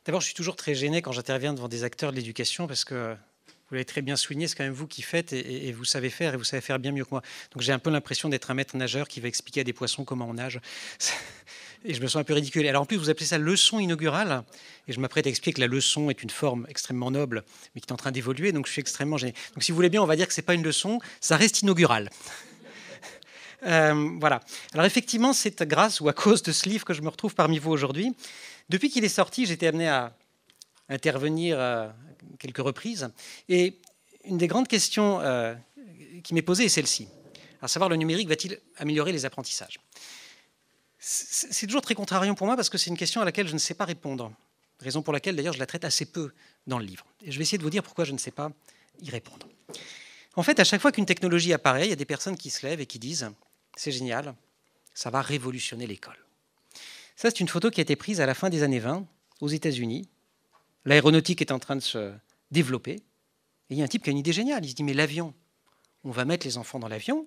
D'abord, je suis toujours très gêné quand j'interviens devant des acteurs de l'éducation parce que vous l'avez très bien souligné, c'est quand même vous qui faites et vous savez faire et vous savez faire bien mieux que moi. Donc j'ai un peu l'impression d'être un maître nageur qui va expliquer à des poissons comment on nage. Et je me sens un peu ridicule. Alors en plus, vous appelez ça leçon inaugurale et je m'apprête à expliquer que la leçon est une forme extrêmement noble mais qui est en train d'évoluer, donc je suis extrêmement gêné. Donc si vous voulez bien, on va dire que ce n'est pas une leçon, ça reste inaugural. Voilà. Alors effectivement, c'est grâce ou à cause de ce livre que je me retrouve parmi vous aujourd'hui. Depuis qu'il est sorti, j'ai été amené à intervenir à quelques reprises. Et une des grandes questions qui m'est posée est celle-ci. À savoir, le numérique va-t-il améliorer les apprentissages? C'est toujours très contrariant pour moi parce que c'est une question à laquelle je ne sais pas répondre. Raison pour laquelle, d'ailleurs, je la traite assez peu dans le livre. Et je vais essayer de vous dire pourquoi je ne sais pas y répondre. En fait, à chaque fois qu'une technologie apparaît, il y a des personnes qui se lèvent et qui disent « c'est génial, ça va révolutionner l'école ». Ça, c'est une photo qui a été prise à la fin des années 20 aux États-Unis. L'aéronautique est en train de se développer. Et il y a un type qui a une idée géniale. Il se dit, mais l'avion, on va mettre les enfants dans l'avion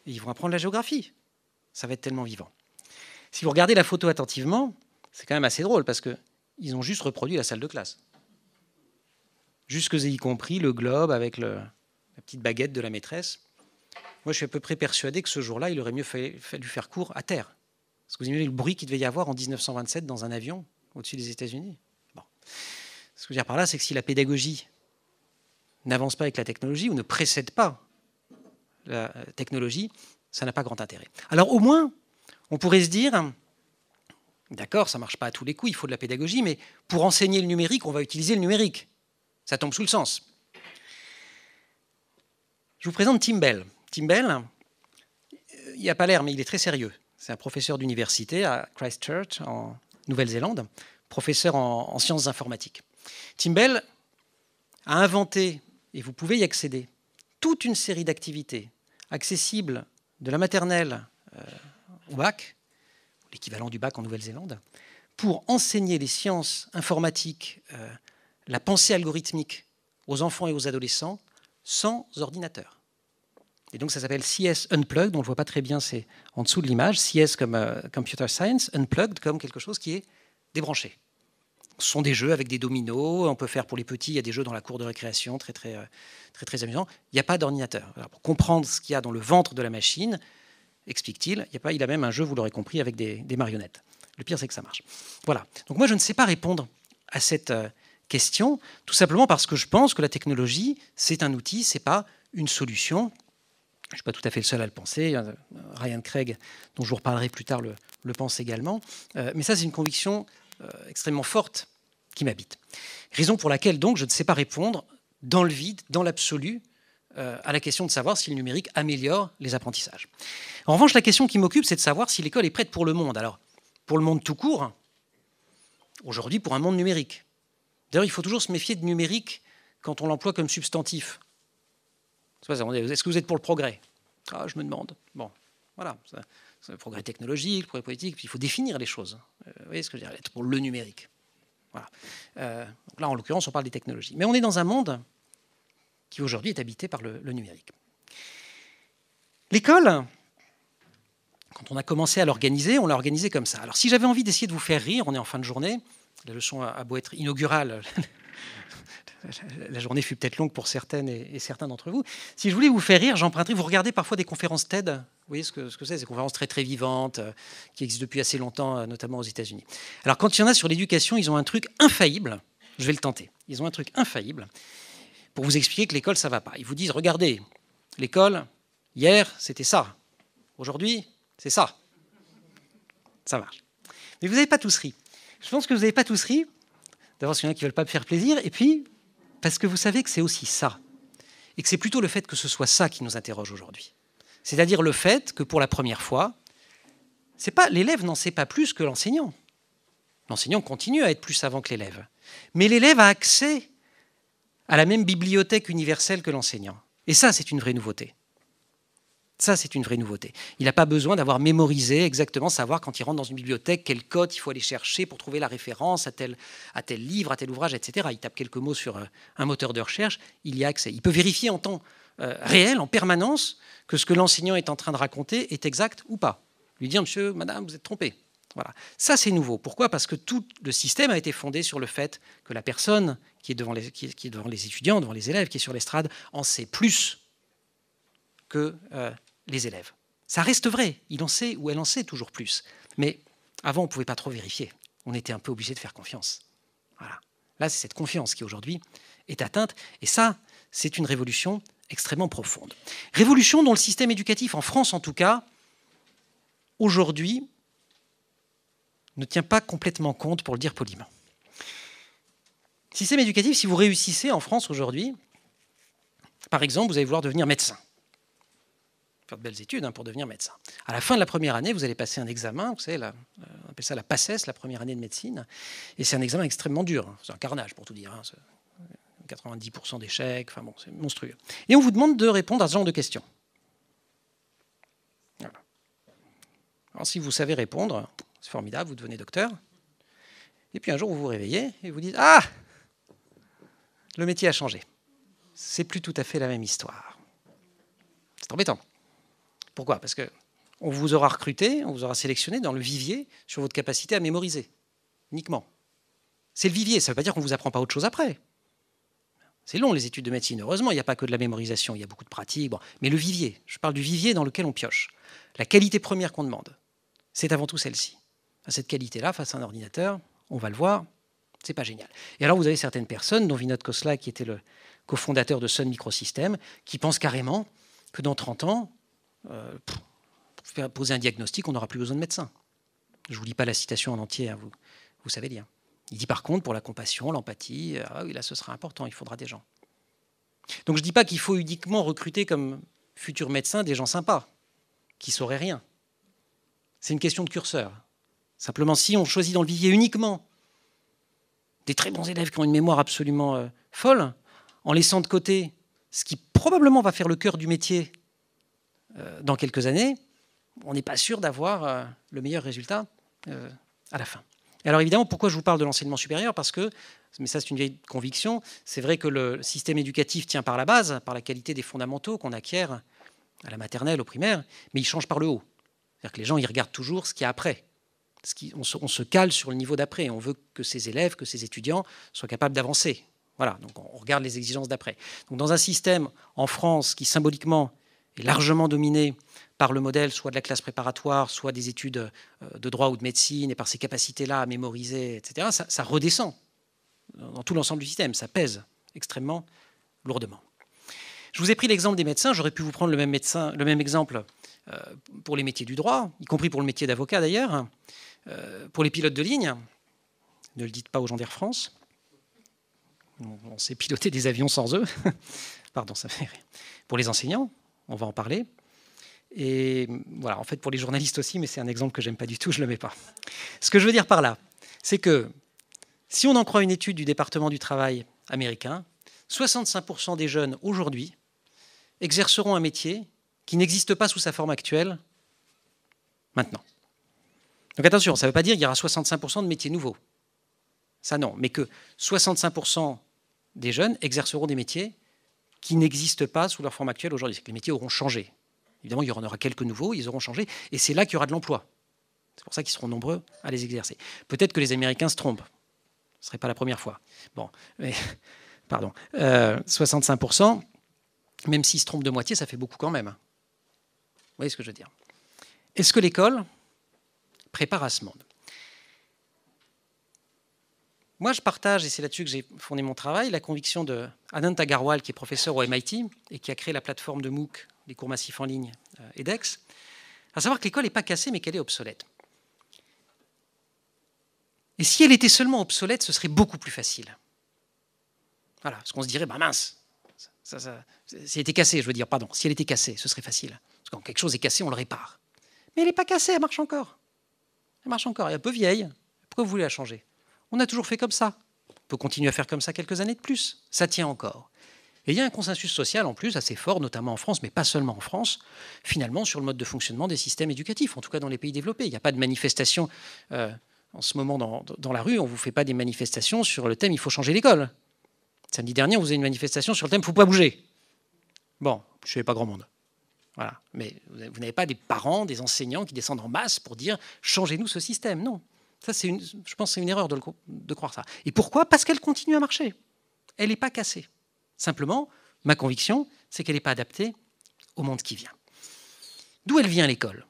et ils vont apprendre la géographie. Ça va être tellement vivant. Si vous regardez la photo attentivement, c'est quand même assez drôle parce qu'ils ont juste reproduit la salle de classe. Jusque y compris le globe avec la petite baguette de la maîtresse. Moi, je suis à peu près persuadé que ce jour-là, il aurait mieux fallu faire cours à terre. Est-ce que vous imaginez le bruit qu'il devait y avoir en 1927 dans un avion au-dessus des États-Unis? Bon. Ce que je veux dire par là, c'est que si la pédagogie n'avance pas avec la technologie ou ne précède pas la technologie, ça n'a pas grand intérêt. Alors au moins, on pourrait se dire, d'accord, ça ne marche pas à tous les coups, il faut de la pédagogie, mais pour enseigner le numérique, on va utiliser le numérique. Ça tombe sous le sens. Je vous présente Tim Bell. Tim Bell, il n'a pas l'air, mais il est très sérieux. C'est un professeur d'université à Christchurch, en Nouvelle-Zélande, professeur en sciences informatiques. Tim Bell a inventé, et vous pouvez y accéder, toute une série d'activités accessibles de la maternelle au bac, l'équivalent du bac en Nouvelle-Zélande, pour enseigner les sciences informatiques, la pensée algorithmique aux enfants et aux adolescents sans ordinateur. Et donc ça s'appelle CS Unplugged, on ne le voit pas très bien, c'est en dessous de l'image, CS comme Computer Science, Unplugged comme quelque chose qui est débranché. Ce sont des jeux avec des dominos, on peut faire pour les petits, il y a des jeux dans la cour de récréation très amusants. Il n'y a pas d'ordinateur. Alors, pour comprendre ce qu'il y a dans le ventre de la machine, explique-t-il, il a même un jeu, vous l'aurez compris, avec des marionnettes. Le pire, c'est que ça marche. Voilà. Donc moi, je ne sais pas répondre à cette question, tout simplement parce que je pense que la technologie, c'est un outil, ce n'est pas une solution. Je ne suis pas tout à fait le seul à le penser. Ryan Craig, dont je vous reparlerai plus tard, le pense également. Mais ça, c'est une conviction extrêmement forte qui m'habite. Raison pour laquelle, donc, je ne sais pas répondre dans le vide, dans l'absolu, à la question de savoir si le numérique améliore les apprentissages. En revanche, la question qui m'occupe, c'est de savoir si l'école est prête pour le monde. Alors, pour le monde tout court, aujourd'hui, pour un monde numérique. D'ailleurs, il faut toujours se méfier de numérique quand on l'emploie comme substantif. Est-ce que vous êtes pour le progrès? Ah, je me demande. Bon, voilà. C'est le progrès technologique, le progrès politique, puis il faut définir les choses. Vous voyez ce que je veux dire? Être pour le numérique. Voilà. Donc là, en l'occurrence, on parle des technologies. Mais on est dans un monde qui aujourd'hui est habité par le numérique. L'école, quand on a commencé à l'organiser, on l'a organisée comme ça. Alors si j'avais envie d'essayer de vous faire rire, on est en fin de journée, la leçon a beau être inaugurale, la journée fut peut-être longue pour certaines et certains d'entre vous. Si je voulais vous faire rire, j'emprunterais, vous regardez parfois des conférences TED, vous voyez ce que c'est, ces conférences très vivantes, qui existent depuis assez longtemps, notamment aux États-Unis. Alors quand il y en a sur l'éducation, ils ont un truc infaillible, je vais le tenter, ils ont un truc infaillible pour vous expliquer que l'école, ça ne va pas. Ils vous disent, regardez, l'école, hier, c'était ça, aujourd'hui, c'est ça. Ça marche. Mais vous n'avez pas tous ri. Je pense que vous n'avez pas tous ri, d'abord parce qu'il y en a qui ne veulent pas me faire plaisir, et puis parce que vous savez que c'est aussi ça. Et que c'est plutôt le fait que ce soit ça qui nous interroge aujourd'hui. C'est-à-dire le fait que pour la première fois, l'élève n'en sait pas plus que l'enseignant. L'enseignant continue à être plus savant que l'élève. Mais l'élève a accès à la même bibliothèque universelle que l'enseignant. Et ça, c'est une vraie nouveauté. Ça, c'est une vraie nouveauté. Il n'a pas besoin d'avoir mémorisé exactement, savoir quand il rentre dans une bibliothèque, quel code il faut aller chercher pour trouver la référence à tel livre, à tel ouvrage, etc. Il tape quelques mots sur un moteur de recherche, il y a accès. Il peut vérifier en temps réel, en permanence, que ce que l'enseignant est en train de raconter est exact ou pas. Lui dire, monsieur, madame, vous êtes trompé. Voilà. Ça, c'est nouveau. Pourquoi? Parce que tout le système a été fondé sur le fait que la personne qui est devant qui est devant les étudiants, devant les élèves, qui est sur l'estrade, en sait plus que les élèves. Ça reste vrai. Il en sait ou elle en sait toujours plus. Mais avant, on ne pouvait pas trop vérifier. On était un peu obligé de faire confiance. Voilà. Là, c'est cette confiance qui, aujourd'hui, est atteinte. Et ça, c'est une révolution extrêmement profonde. Révolution dont le système éducatif, en France en tout cas, aujourd'hui, ne tient pas complètement compte, pour le dire poliment. Système éducatif, si vous réussissez en France aujourd'hui, par exemple, vous allez vouloir devenir médecin. Faire de belles études pour devenir médecin. À la fin de la première année, vous allez passer un examen, vous savez, on appelle ça la PACES, la première année de médecine, et c'est un examen extrêmement dur. C'est un carnage, pour tout dire. 90% d'échecs, enfin bon, c'est monstrueux. Et on vous demande de répondre à ce genre de questions. Voilà. Alors si vous savez répondre, c'est formidable, vous devenez docteur. Et puis un jour, vous vous réveillez et vous dites « Ah, le métier a changé. C'est plus tout à fait la même histoire. » C'est embêtant. Pourquoi? Parce qu'on vous aura recruté, on vous aura sélectionné dans le vivier sur votre capacité à mémoriser, uniquement. C'est le vivier, ça ne veut pas dire qu'on ne vous apprend pas autre chose après. C'est long, les études de médecine. Heureusement, il n'y a pas que de la mémorisation, il y a beaucoup de pratiques. Bon. Mais le vivier, je parle du vivier dans lequel on pioche. La qualité première qu'on demande, c'est avant tout celle-ci. Cette qualité-là, face à un ordinateur, on va le voir, c'est pas génial. Et alors, vous avez certaines personnes, dont Vinod Khosla, qui était le cofondateur de Sun Microsystems, qui pensent carrément que dans 30 ans, pour faire poser un diagnostic, on n'aura plus besoin de médecin. Je ne vous lis pas la citation en entier, hein, vous savez lire. Il dit par contre, pour la compassion, l'empathie, ah oui, là ce sera important, il faudra des gens. Donc je ne dis pas qu'il faut uniquement recruter comme futurs médecins des gens sympas, qui ne sauraient rien. C'est une question de curseur. Simplement, si on choisit dans le vivier uniquement des très bons élèves qui ont une mémoire absolument folle, en laissant de côté ce qui probablement va faire le cœur du métier dans quelques années, on n'est pas sûr d'avoir le meilleur résultat à la fin. Et alors évidemment, pourquoi je vous parle de l'enseignement supérieur? Parce que, mais ça c'est une vieille conviction, c'est vrai que le système éducatif tient par la base, par la qualité des fondamentaux qu'on acquiert à la maternelle, au primaire, mais il change par le haut. C'est-à-dire que les gens ils regardent toujours ce qu'il y a après. On se cale sur le niveau d'après. On veut que ces élèves, que ces étudiants soient capables d'avancer. Voilà, donc on regarde les exigences d'après. Donc dans un système en France qui symboliquement est largement dominé par le modèle soit de la classe préparatoire, soit des études de droit ou de médecine, et par ces capacités-là à mémoriser, etc., ça redescend dans tout l'ensemble du système, ça pèse extrêmement lourdement. Je vous ai pris l'exemple des médecins, j'aurais pu vous prendre le même exemple pour les métiers du droit, y compris pour le métier d'avocat d'ailleurs, pour les pilotes de ligne, ne le dites pas aux gens d'Air France, on sait piloter des avions sans eux, pardon, ça fait rire. Pour les enseignants, on va en parler. Et voilà, en fait, pour les journalistes aussi, mais c'est un exemple que j'aime pas du tout, je ne le mets pas. Ce que je veux dire par là, c'est que si on en croit une étude du département du travail américain, 65% des jeunes aujourd'hui exerceront un métier qui n'existe pas sous sa forme actuelle maintenant. Donc attention, ça ne veut pas dire qu'il y aura 65% de métiers nouveaux. Ça non, mais que 65% des jeunes exerceront des métiers qui n'existent pas sous leur forme actuelle aujourd'hui. C'est que les métiers auront changé. Évidemment, il y en aura quelques nouveaux, ils auront changé, et c'est là qu'il y aura de l'emploi. C'est pour ça qu'ils seront nombreux à les exercer. Peut-être que les Américains se trompent. Ce ne serait pas la première fois. Bon, mais, pardon. 65%, même s'ils se trompent de moitié, ça fait beaucoup quand même. Vous voyez ce que je veux dire? Est-ce que l'école prépare à ce monde? Moi, je partage, et c'est là-dessus que j'ai fondé mon travail, la conviction de Anant Agarwal, qui est professeur au MIT et qui a créé la plateforme de MOOC, les cours massifs en ligne, edX, à savoir que l'école n'est pas cassée, mais qu'elle est obsolète. Et si elle était seulement obsolète, ce serait beaucoup plus facile. Voilà, parce qu'on se dirait, bah mince, si elle était cassée, je veux dire, pardon, si elle était cassée, ce serait facile. Parce que quand quelque chose est cassé, on le répare. Mais elle n'est pas cassée, elle marche encore. Elle marche encore, elle est un peu vieille. Pourquoi vous voulez la changer? On a toujours fait comme ça. On peut continuer à faire comme ça quelques années de plus. Ça tient encore. Et il y a un consensus social en plus assez fort, notamment en France, mais pas seulement en France, finalement sur le mode de fonctionnement des systèmes éducatifs, en tout cas dans les pays développés. Il n'y a pas de manifestation en ce moment dans la rue, on ne vous fait pas des manifestations sur le thème « il faut changer l'école ». Samedi dernier, on faisait une manifestation sur le thème « il ne faut pas bouger ». Bon, je ne savais pas grand monde. Voilà. Mais vous n'avez pas des parents, des enseignants qui descendent en masse pour dire « changez-nous ce système ». Non. Ça, je pense que c'est une erreur de croire ça. Et pourquoi? Parce qu'elle continue à marcher. Elle n'est pas cassée. Simplement, ma conviction, c'est qu'elle n'est pas adaptée au monde qui vient. D'où elle vient, l'école?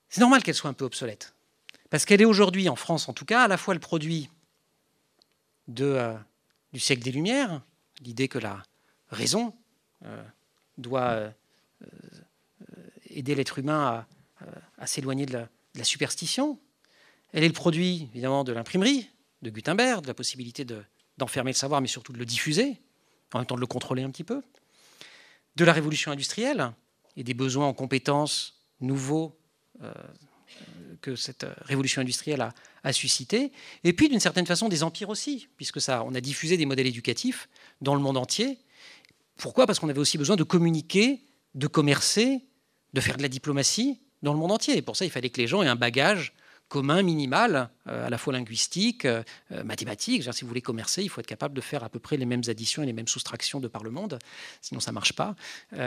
C'est normal qu'elle soit un peu obsolète. Parce qu'elle est aujourd'hui, en France en tout cas, à la fois le produit du siècle des Lumières, l'idée que la raison doit aider l'être humain à s'éloigner de la superstition. Elle est le produit, évidemment, de l'imprimerie, de Gutenberg, de la possibilité d'enfermer le savoir, mais surtout de le diffuser, en même temps de le contrôler un petit peu. De la révolution industrielle et des besoins en compétences nouveaux que cette révolution industrielle a suscité. Et puis, d'une certaine façon, des empires aussi, puisque on a diffusé des modèles éducatifs dans le monde entier. Pourquoi? Parce qu'on avait aussi besoin de communiquer, de commercer, de faire de la diplomatie dans le monde entier. Et pour ça, il fallait que les gens aient un bagage commun, minimal, à la fois linguistique, mathématique. Si vous voulez commercer, il faut être capable de faire à peu près les mêmes additions et les mêmes soustractions de par le monde, sinon ça ne marche pas. Et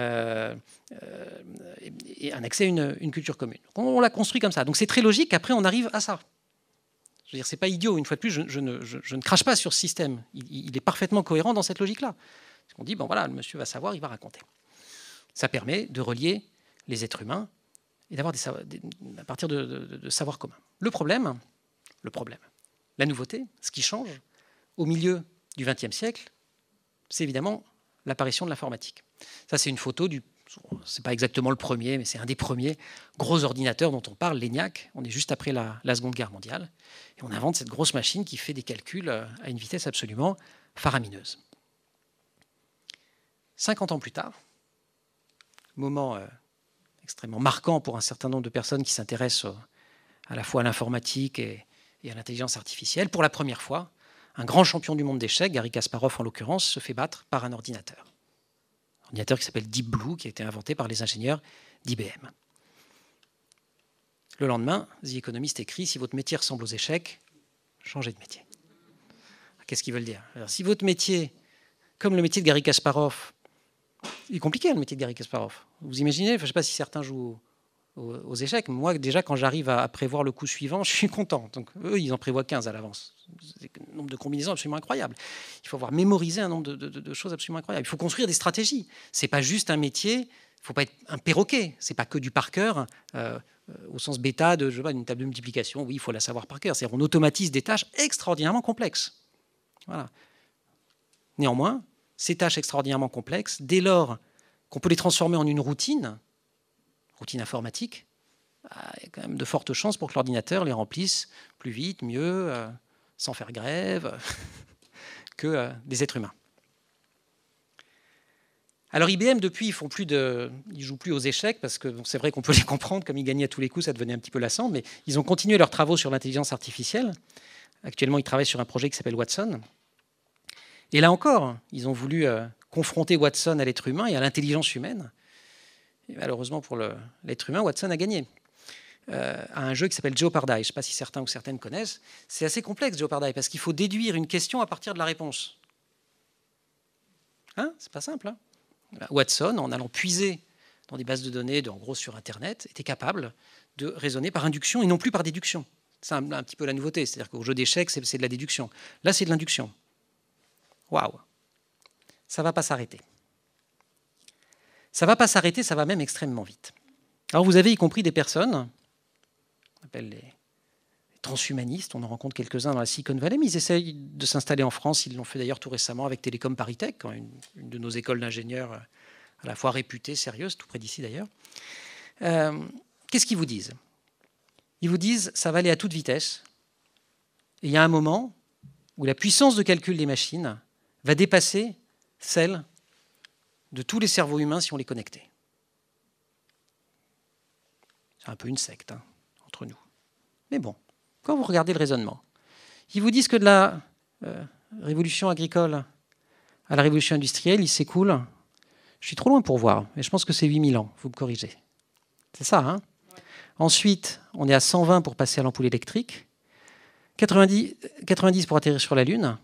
un accès à une culture commune. On l'a construit comme ça. Donc c'est très logique qu'après on arrive à ça. Je veux dire, c'est pas idiot. Une fois de plus, je ne crache pas sur ce système. Il est parfaitement cohérent dans cette logique-là. On dit, bon voilà, le monsieur va savoir, il va raconter. Ça permet de relier les êtres humains et d'avoir à partir de savoirs communs. Le problème, la nouveauté, ce qui change au milieu du XXe siècle, c'est évidemment l'apparition de l'informatique. Ça, c'est une photo c'est pas exactement le premier, mais c'est un des premiers gros ordinateurs dont on parle, l'ENIAC. On est juste après la Seconde Guerre mondiale. Et on invente cette grosse machine qui fait des calculs à une vitesse absolument faramineuse. 50 ans plus tard, moment extrêmement marquant pour un certain nombre de personnes qui s'intéressent à la fois à l'informatique et à l'intelligence artificielle. Pour la première fois, un grand champion du monde d'échecs, Garry Kasparov en l'occurrence, se fait battre par un ordinateur. Un ordinateur qui s'appelle Deep Blue, qui a été inventé par les ingénieurs d'IBM. Le lendemain, The Economist écrit « Si votre métier ressemble aux échecs, changez de métier ». Qu'est-ce qu'ils veulent dire? Alors, si votre métier, comme le métier de Garry Kasparov, il est compliqué le métier de Garry Kasparov. Vous imaginez, je ne sais pas si certains jouent aux échecs. Moi, déjà, quand j'arrive à prévoir le coup suivant, je suis content. Donc, eux, ils en prévoient 15 à l'avance. C'est un nombre de combinaisons absolument incroyable. Il faut avoir mémorisé un nombre de choses absolument incroyables. Il faut construire des stratégies. Ce n'est pas juste un métier. Il ne faut pas être un perroquet. Ce n'est pas que du par cœur, au sens bêta d'une table de multiplication. Oui, il faut la savoir par cœur. C'est-à-dire on automatise des tâches extraordinairement complexes. Voilà. Néanmoins, ces tâches extraordinairement complexes, dès lors qu'on peut les transformer en une routine informatique, il y a quand même de fortes chances pour que l'ordinateur les remplisse plus vite, mieux, sans faire grève, que des êtres humains. Alors IBM, depuis, ils jouent plus aux échecs, parce que c'est vrai qu'on peut les comprendre, comme ils gagnaient à tous les coups, ça devenait un petit peu lassant, mais ils ont continué leurs travaux sur l'intelligence artificielle. Actuellement, ils travaillent sur un projet qui s'appelle Watson. Et là encore, ils ont voulu confronter Watson à l'être humain et à l'intelligence humaine. Et malheureusement pour l'être humain, Watson a gagné à un jeu qui s'appelle Jeopardy. Je ne sais pas si certains ou certaines connaissent. C'est assez complexe, Jeopardy, parce qu'il faut déduire une question à partir de la réponse. C'est pas simple. Watson, en allant puiser dans des bases de données, en gros sur Internet, était capable de raisonner par induction et non plus par déduction. C'est un petit peu la nouveauté. C'est-à-dire qu'au jeu d'échecs, c'est de la déduction. Là, c'est de l'induction. Waouh! Ça ne va pas s'arrêter. Ça ne va pas s'arrêter, ça va même extrêmement vite. Alors vous avez y compris des personnes, on appelle les transhumanistes, on en rencontre quelques-uns dans la Silicon Valley, mais ils essayent de s'installer en France. Ils l'ont fait d'ailleurs tout récemment avec Télécom Paris Tech, une de nos écoles d'ingénieurs à la fois réputée, sérieuse, tout près d'ici d'ailleurs. Qu'est-ce qu'ils vous disent? Ils vous disent ça va aller à toute vitesse. Et il y a un moment où la puissance de calcul des machines va dépasser celle de tous les cerveaux humains si on les connectait. C'est un peu une secte, entre nous. Mais bon, quand vous regardez le raisonnement, ils vous disent que de la révolution agricole à la révolution industrielle, il s'écoule, je suis trop loin pour voir, mais je pense que c'est 8000 ans, vous me corrigez. C'est ça, hein? Ouais. Ensuite, on est à 120 pour passer à l'ampoule électrique, 90 pour atterrir sur la Lune,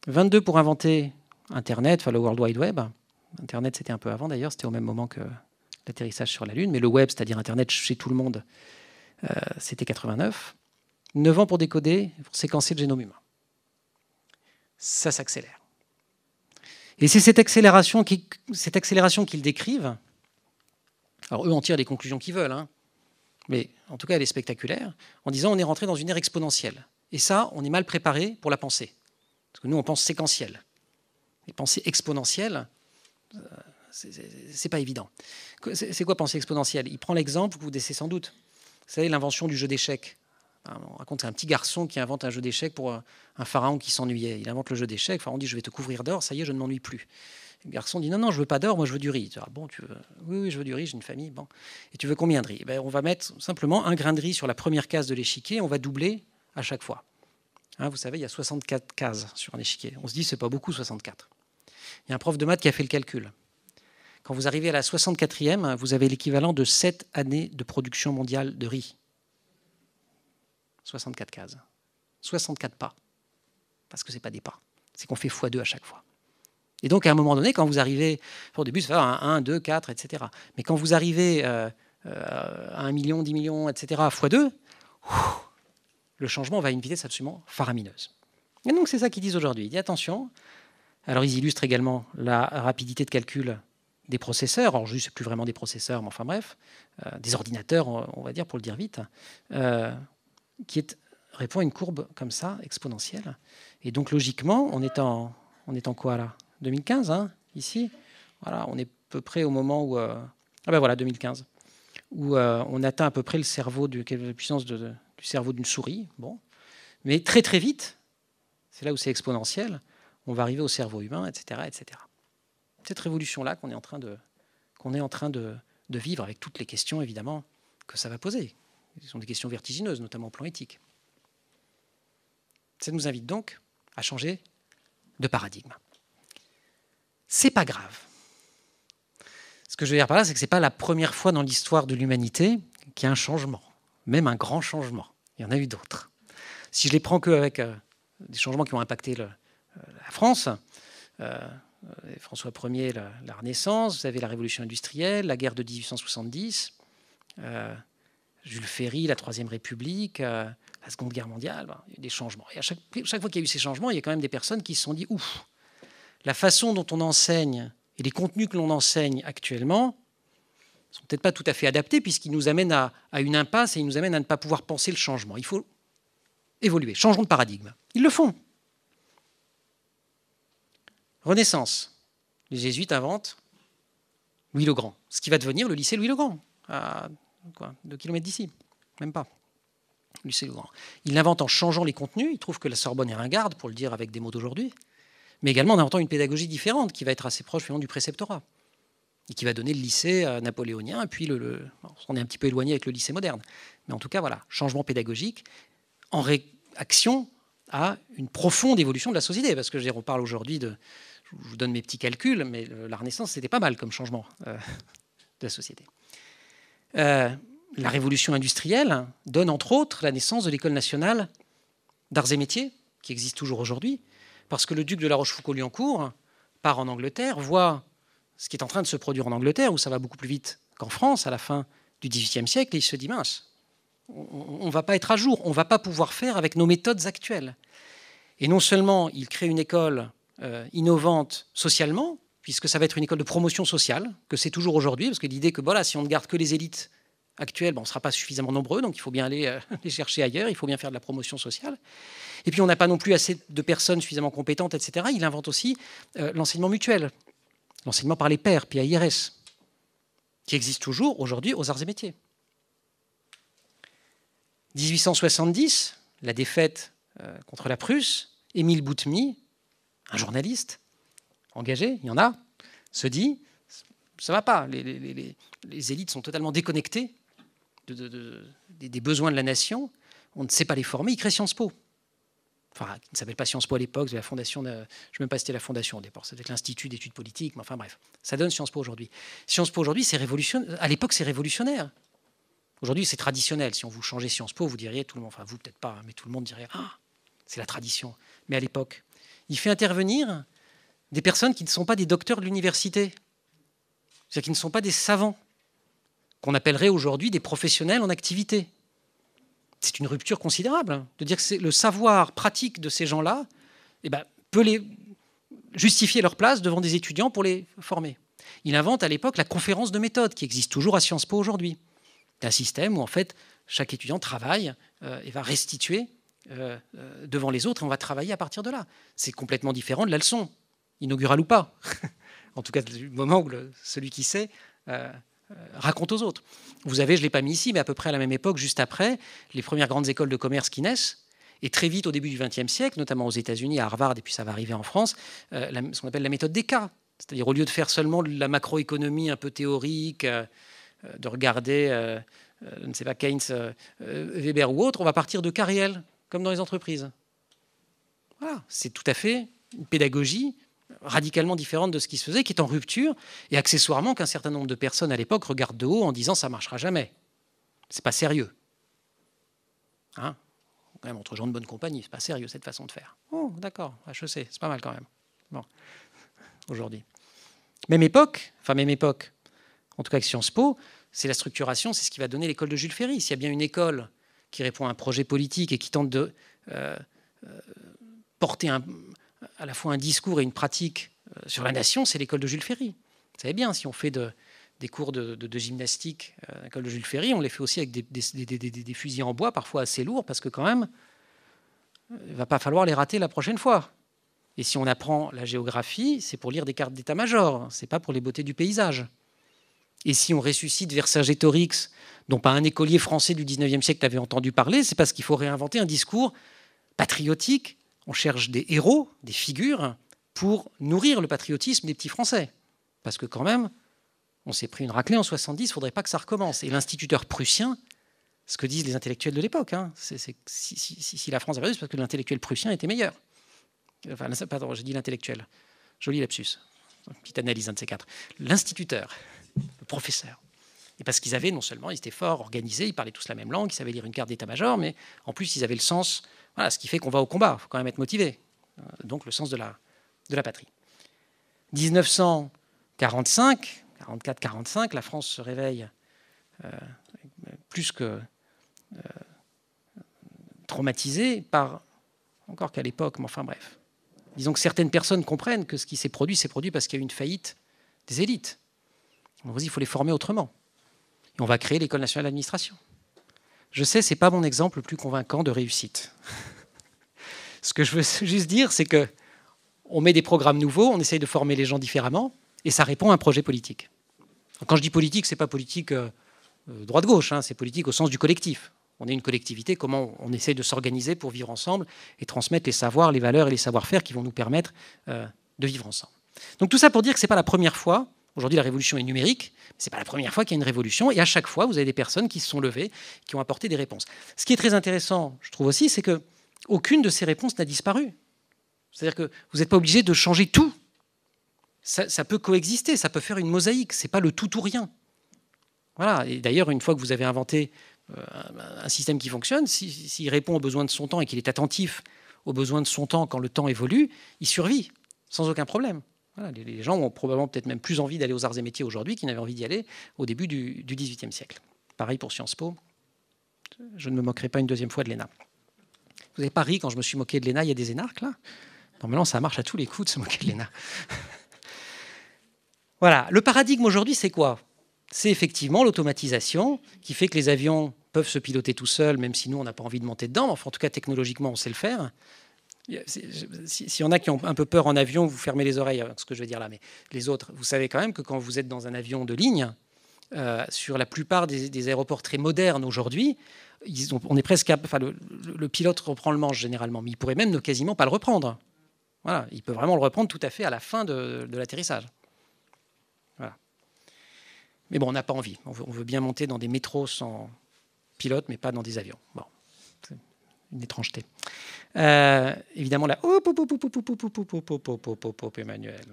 22 pour inventer Internet, le World Wide Web, Internet, c'était un peu avant d'ailleurs, c'était au même moment que l'atterrissage sur la Lune, mais le web, c'est-à-dire Internet chez tout le monde, c'était 89. 9 ans pour décoder, pour séquencer le génome humain. Ça s'accélère. Et c'est cette accélération qu'ils décrivent. Alors eux en tirent les conclusions qu'ils veulent, hein, mais en tout cas elle est spectaculaire, en disant on est rentré dans une ère exponentielle. Et ça, on est mal préparé pour la penser. Parce que nous, on pense séquentiel. Et penser exponentielle, c'est pas évident. C'est quoi penser exponentielle? Il prend l'exemple, vous connaissez sans doute. Vous savez, l'invention du jeu d'échecs. On raconte c'est un petit garçon qui invente un jeu d'échecs pour un pharaon qui s'ennuyait. Il invente le jeu d'échecs, le pharaon dit je vais te couvrir d'or, ça y est, je ne m'ennuie plus. Le garçon dit non, je veux pas d'or, moi je veux du riz. Ah, bon, tu veux... Oui, je veux du riz, j'ai une famille. Bon. Et tu veux combien de riz? On va mettre simplement un grain de riz sur la première case de l'échiquier, on va doubler à chaque fois. Hein, vous savez, il y a 64 cases sur un échiquier. On se dit c'est pas beaucoup 64. Il y a un prof de maths qui a fait le calcul. Quand vous arrivez à la 64e, vous avez l'équivalent de 7 années de production mondiale de riz. 64 cases. 64 pas. Parce que ce n'est pas des pas. C'est qu'on fait x2 à chaque fois. Et donc, à un moment donné, quand vous arrivez... Au début, ça va 1, 2, 4, etc. Mais quand vous arrivez à 1 million, 10 millions, etc., x2, le changement va à une vitesse absolument faramineuse. Et donc, c'est ça qu'ils disent aujourd'hui. Ils disent attention. Alors, ils illustrent également la rapidité de calcul des processeurs. Alors, juste, ce n'est plus vraiment des processeurs, mais enfin bref, des ordinateurs, on va dire, pour le dire vite, répond à une courbe comme ça, exponentielle. Et donc, logiquement, on est en quoi, là? 2015, hein, ici. Voilà, on est à peu près au moment où... ah ben voilà, 2015. Où on atteint à peu près le cerveau, la puissance du cerveau d'une souris. Bon. Mais très, très vite, c'est là où c'est exponentiel, on va arriver au cerveau humain, etc., etc. Cette révolution-là qu'on est en train de vivre avec toutes les questions, évidemment, que ça va poser. Ce sont des questions vertigineuses, notamment au plan éthique. Ça nous invite donc à changer de paradigme. C'est pas grave. Ce que je veux dire par là, c'est que ce n'est pas la première fois dans l'histoire de l'humanité qu'il y a un changement, même un grand changement. Il y en a eu d'autres. Si je les prends qu'avec des changements qui ont impacté la France, François Ier, la Renaissance, vous avez la Révolution industrielle, la guerre de 1870, Jules Ferry, la Troisième République, la Seconde Guerre mondiale, il y a eu des changements. Et à chaque fois qu'il y a eu ces changements, il y a quand même des personnes qui se sont dit « Ouf, la façon dont on enseigne et les contenus que l'on enseigne actuellement ne sont peut-être pas tout à fait adaptés puisqu'ils nous amènent à une impasse et ils nous amènent à ne pas pouvoir penser le changement. Il faut évoluer, changeons de paradigme. » Ils le font. Renaissance. Les jésuites inventent Louis le Grand, ce qui va devenir le lycée Louis le Grand, à 2 kilomètres d'ici, même pas. Lycée le Grand. Il l'invente en changeant les contenus, il trouve que la Sorbonne est ringarde, pour le dire avec des mots d'aujourd'hui, mais également en inventant une pédagogie différente qui va être assez proche du préceptorat et qui va donner le lycée napoléonien, et puis on est un petit peu éloigné avec le lycée moderne. Mais en tout cas, voilà, changement pédagogique en réaction à une profonde évolution de la société, parce que on parle aujourd'hui de... Je vous donne mes petits calculs, mais la Renaissance, c'était pas mal comme changement de la société. La révolution industrielle donne, entre autres, la naissance de l'École nationale d'arts et métiers, qui existe toujours aujourd'hui, parce que le duc de La Rochefoucauld-Liancourt part en Angleterre, voit ce qui est en train de se produire en Angleterre, où ça va beaucoup plus vite qu'en France, à la fin du XVIIIe siècle, et il se dit, mince, on ne va pas être à jour, on ne va pas pouvoir faire avec nos méthodes actuelles. Et non seulement il crée une école innovante socialement, puisque ça va être une école de promotion sociale, que c'est toujours aujourd'hui, parce que l'idée que voilà, si on ne garde que les élites actuelles, on ne sera pas suffisamment nombreux, donc il faut bien aller les chercher ailleurs, il faut bien faire de la promotion sociale. Et puis on n'a pas non plus assez de personnes suffisamment compétentes, etc. Il invente aussi l'enseignement mutuel, l'enseignement par les pairs, PAIRS, qui existe toujours aujourd'hui aux arts et métiers. 1870, la défaite contre la Prusse, Émile Boutmy, un journaliste engagé, il y en a, se dit ça ne va pas, les élites sont totalement déconnectées des besoins de la nation, on ne sait pas les former, il crée Sciences Po. Enfin, qui ne s'appelle pas Sciences Po à l'époque, c'est la fondation, je ne sais même pas si c'était la fondation au départ, c'était l'Institut d'études politiques, mais enfin bref, ça donne Sciences Po aujourd'hui. Sciences Po aujourd'hui, c'est révolutionnaire. À l'époque, c'est révolutionnaire. Aujourd'hui, c'est traditionnel. Si on vous changeait Sciences Po, vous diriez, tout le monde, enfin vous peut-être pas, mais tout le monde dirait, ah, c'est la tradition. Mais à l'époque, il fait intervenir des personnes qui ne sont pas des docteurs de l'université, C'est-à-dire qu'ils ne sont pas des savants, qu'on appellerait aujourd'hui des professionnels en activité. C'est une rupture considérable, hein, de dire que le savoir pratique de ces gens-là peut justifier leur place devant des étudiants pour les former. Il invente à l'époque la conférence de méthode, qui existe toujours à Sciences Po aujourd'hui. C'est un système où en fait chaque étudiant travaille et va restituer devant les autres, et on va travailler à partir de là. C'est complètement différent de la leçon, inaugurale ou pas. En tout cas, du moment où celui qui sait raconte aux autres. Vous avez, je ne l'ai pas mis ici, mais à peu près à la même époque, juste après, les premières grandes écoles de commerce qui naissent. Et très vite, au début du XXe siècle, notamment aux États-Unis, à Harvard, et puis ça va arriver en France, ce qu'on appelle la méthode des cas. C'est-à-dire, au lieu de faire seulement de la macroéconomie un peu théorique, de regarder, je ne sais pas, Keynes, Weber ou autre, on va partir de cas réels, comme dans les entreprises. Voilà, c'est tout à fait une pédagogie radicalement différente de ce qui se faisait, qui est en rupture, et accessoirement qu'un certain nombre de personnes à l'époque regardent de haut en disant ça ne marchera jamais. C'est pas sérieux. Hein, quand même, entre gens de bonne compagnie, c'est pas sérieux cette façon de faire. Oh, d'accord, HEC, c'est pas mal quand même. Bon, aujourd'hui. Même époque, en tout cas avec Sciences Po, c'est la structuration, c'est ce qui va donner l'école de Jules Ferry. S'il y a bien une école qui répond à un projet politique et qui tente de porter à la fois un discours et une pratique sur la nation, c'est l'école de Jules Ferry. Vous savez bien, si on fait des cours de gymnastique à l'école de Jules Ferry, on les fait aussi avec des fusils en bois, parfois assez lourds, parce que quand même, il ne va pas falloir les rater la prochaine fois. Et si on apprend la géographie, c'est pour lire des cartes d'état-major, ce n'est pas pour les beautés du paysage. Et si on ressuscite Vercingétorix, dont pas un écolier français du XIXe siècle n'avait entendu parler, c'est parce qu'il faut réinventer un discours patriotique. On cherche des héros, des figures, pour nourrir le patriotisme des petits Français. Parce que quand même, on s'est pris une raclée en 70, il ne faudrait pas que ça recommence. Et l'instituteur prussien, ce que disent les intellectuels de l'époque, hein, si la France a perdu, c'est parce que l'intellectuel prussien était meilleur. Enfin, pardon, j'ai dit l'intellectuel. Joli lapsus. Petite analyse, un de ces quatre. L'instituteur, le professeur. Et parce qu'ils avaient, non seulement, ils étaient forts, organisés, ils parlaient tous la même langue, ils savaient lire une carte d'état-major, mais en plus, ils avaient le sens, voilà, ce qui fait qu'on va au combat, il faut quand même être motivé. Donc, le sens de la patrie. 1945, 44-45, la France se réveille plus que traumatisée par, encore qu'à l'époque, mais enfin bref. Disons que certaines personnes comprennent que ce qui s'est produit parce qu'il y a eu une faillite des élites. On dit il faut les former autrement. Et on va créer l'École nationale d'administration. Je sais, ce n'est pas mon exemple le plus convaincant de réussite. Ce que je veux juste dire, c'est qu'on met des programmes nouveaux, on essaye de former les gens différemment, et ça répond à un projet politique. Quand je dis politique, ce n'est pas politique droite-gauche, hein, c'est politique au sens du collectif. On est une collectivité, comment on essaye de s'organiser pour vivre ensemble et transmettre les savoirs, les valeurs et les savoir-faire qui vont nous permettre de vivre ensemble. Donc tout ça pour dire que ce n'est pas la première fois. Aujourd'hui, la révolution est numérique, mais ce n'est pas la première fois qu'il y a une révolution. Et à chaque fois, vous avez des personnes qui se sont levées, qui ont apporté des réponses. Ce qui est très intéressant, je trouve aussi, c'est qu'aucune de ces réponses n'a disparu. C'est-à-dire que vous n'êtes pas obligé de changer tout. Ça peut coexister, ça peut faire une mosaïque. Ce n'est pas le tout ou rien. Voilà. Et d'ailleurs, une fois que vous avez inventé un système qui fonctionne, s'il répond aux besoins de son temps et qu'il est attentif aux besoins de son temps quand le temps évolue, il survit sans aucun problème. Voilà, les gens ont probablement peut-être même plus envie d'aller aux arts et métiers aujourd'hui qu'ils n'avaient envie d'y aller au début du XVIIIe siècle. Pareil pour Sciences Po. Je ne me moquerai pas une deuxième fois de l'ENA. Vous n'avez pas ri quand je me suis moqué de l'ENA, il y a des énarques là? Normalement, ça marche à tous les coups de se moquer de l'ENA. Voilà, le paradigme aujourd'hui, c'est quoi? C'est effectivement l'automatisation qui fait que les avions peuvent se piloter tout seuls, même si nous, on n'a pas envie de monter dedans. Enfin, en tout cas, technologiquement, on sait le faire. S'il y en a qui ont un peu peur en avion, vous fermez les oreilles avec ce que je vais dire là. Mais les autres, vous savez quand même que quand vous êtes dans un avion de ligne, sur la plupart des aéroports très modernes aujourd'hui, on est presque, enfin, le pilote reprend le manche généralement, mais il pourrait même ne quasiment pas le reprendre. Voilà, il peut vraiment le reprendre tout à fait à la fin de l'atterrissage. Voilà. Mais bon, on n'a pas envie. On veut bien monter dans des métros sans pilote, mais pas dans des avions. Bon, c'est une étrangeté. Évidemment, Emmanuel.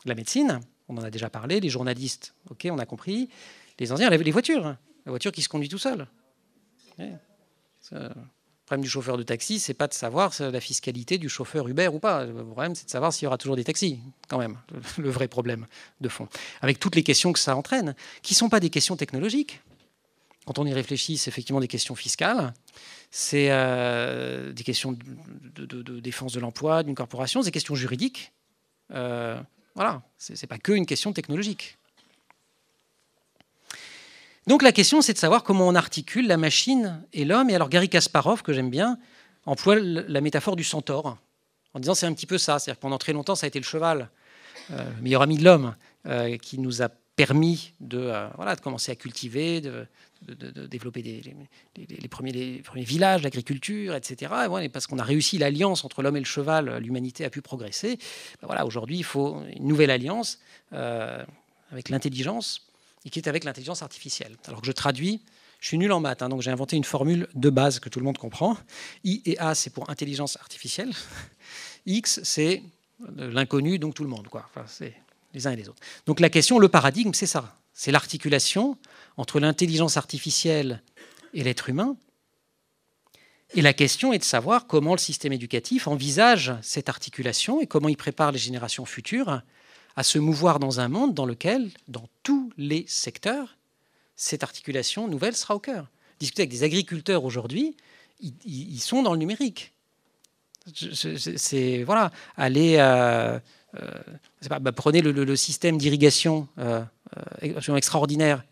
La médecine, on en a déjà parlé. Les journalistes, ok, on a compris. Les anciens, les voitures. La voiture qui se conduit tout seul. problème du chauffeur de taxi, c'est pas de savoir la fiscalité du chauffeur Uber ou pas. Le problème, c'est de savoir s'il y aura toujours des taxis, quand même, le vrai problème de fond. Avec toutes les questions que ça entraîne, qui ne sont pas des questions technologiques. Quand on y réfléchit, c'est effectivement des questions fiscales, c'est des questions de défense de l'emploi d'une corporation, c'est des questions juridiques. Voilà, ce n'est pas qu'une question technologique. Donc la question, c'est de savoir comment on articule la machine et l'homme. Et alors Garry Kasparov, que j'aime bien, emploie la métaphore du centaure, en disant c'est un petit peu ça. C'est-à-dire que pendant très longtemps, ça a été le cheval, le meilleur ami de l'homme, qui nous a permis de commencer à cultiver, de développer les premiers villages, l'agriculture, etc. Et parce qu'on a réussi l'alliance entre l'homme et le cheval, l'humanité a pu progresser. Aujourd'hui, il faut une nouvelle alliance avec l'intelligence, et qui est avec l'intelligence artificielle. Alors que je traduis, je suis nul en maths, donc j'ai inventé une formule de base que tout le monde comprend. I et A, c'est pour intelligence artificielle. X, c'est l'inconnu, donc tout le monde, quoi. Enfin, c'est les uns et les autres. Donc la question, le paradigme, c'est ça. C'est l'articulation entre l'intelligence artificielle et l'être humain. Et la question est de savoir comment le système éducatif envisage cette articulation et comment il prépare les générations futures à se mouvoir dans un monde dans lequel, dans tous les secteurs, cette articulation nouvelle sera au cœur. Discuter avec des agriculteurs aujourd'hui, ils sont dans le numérique. Prenez le système d'irrigation extraordinaire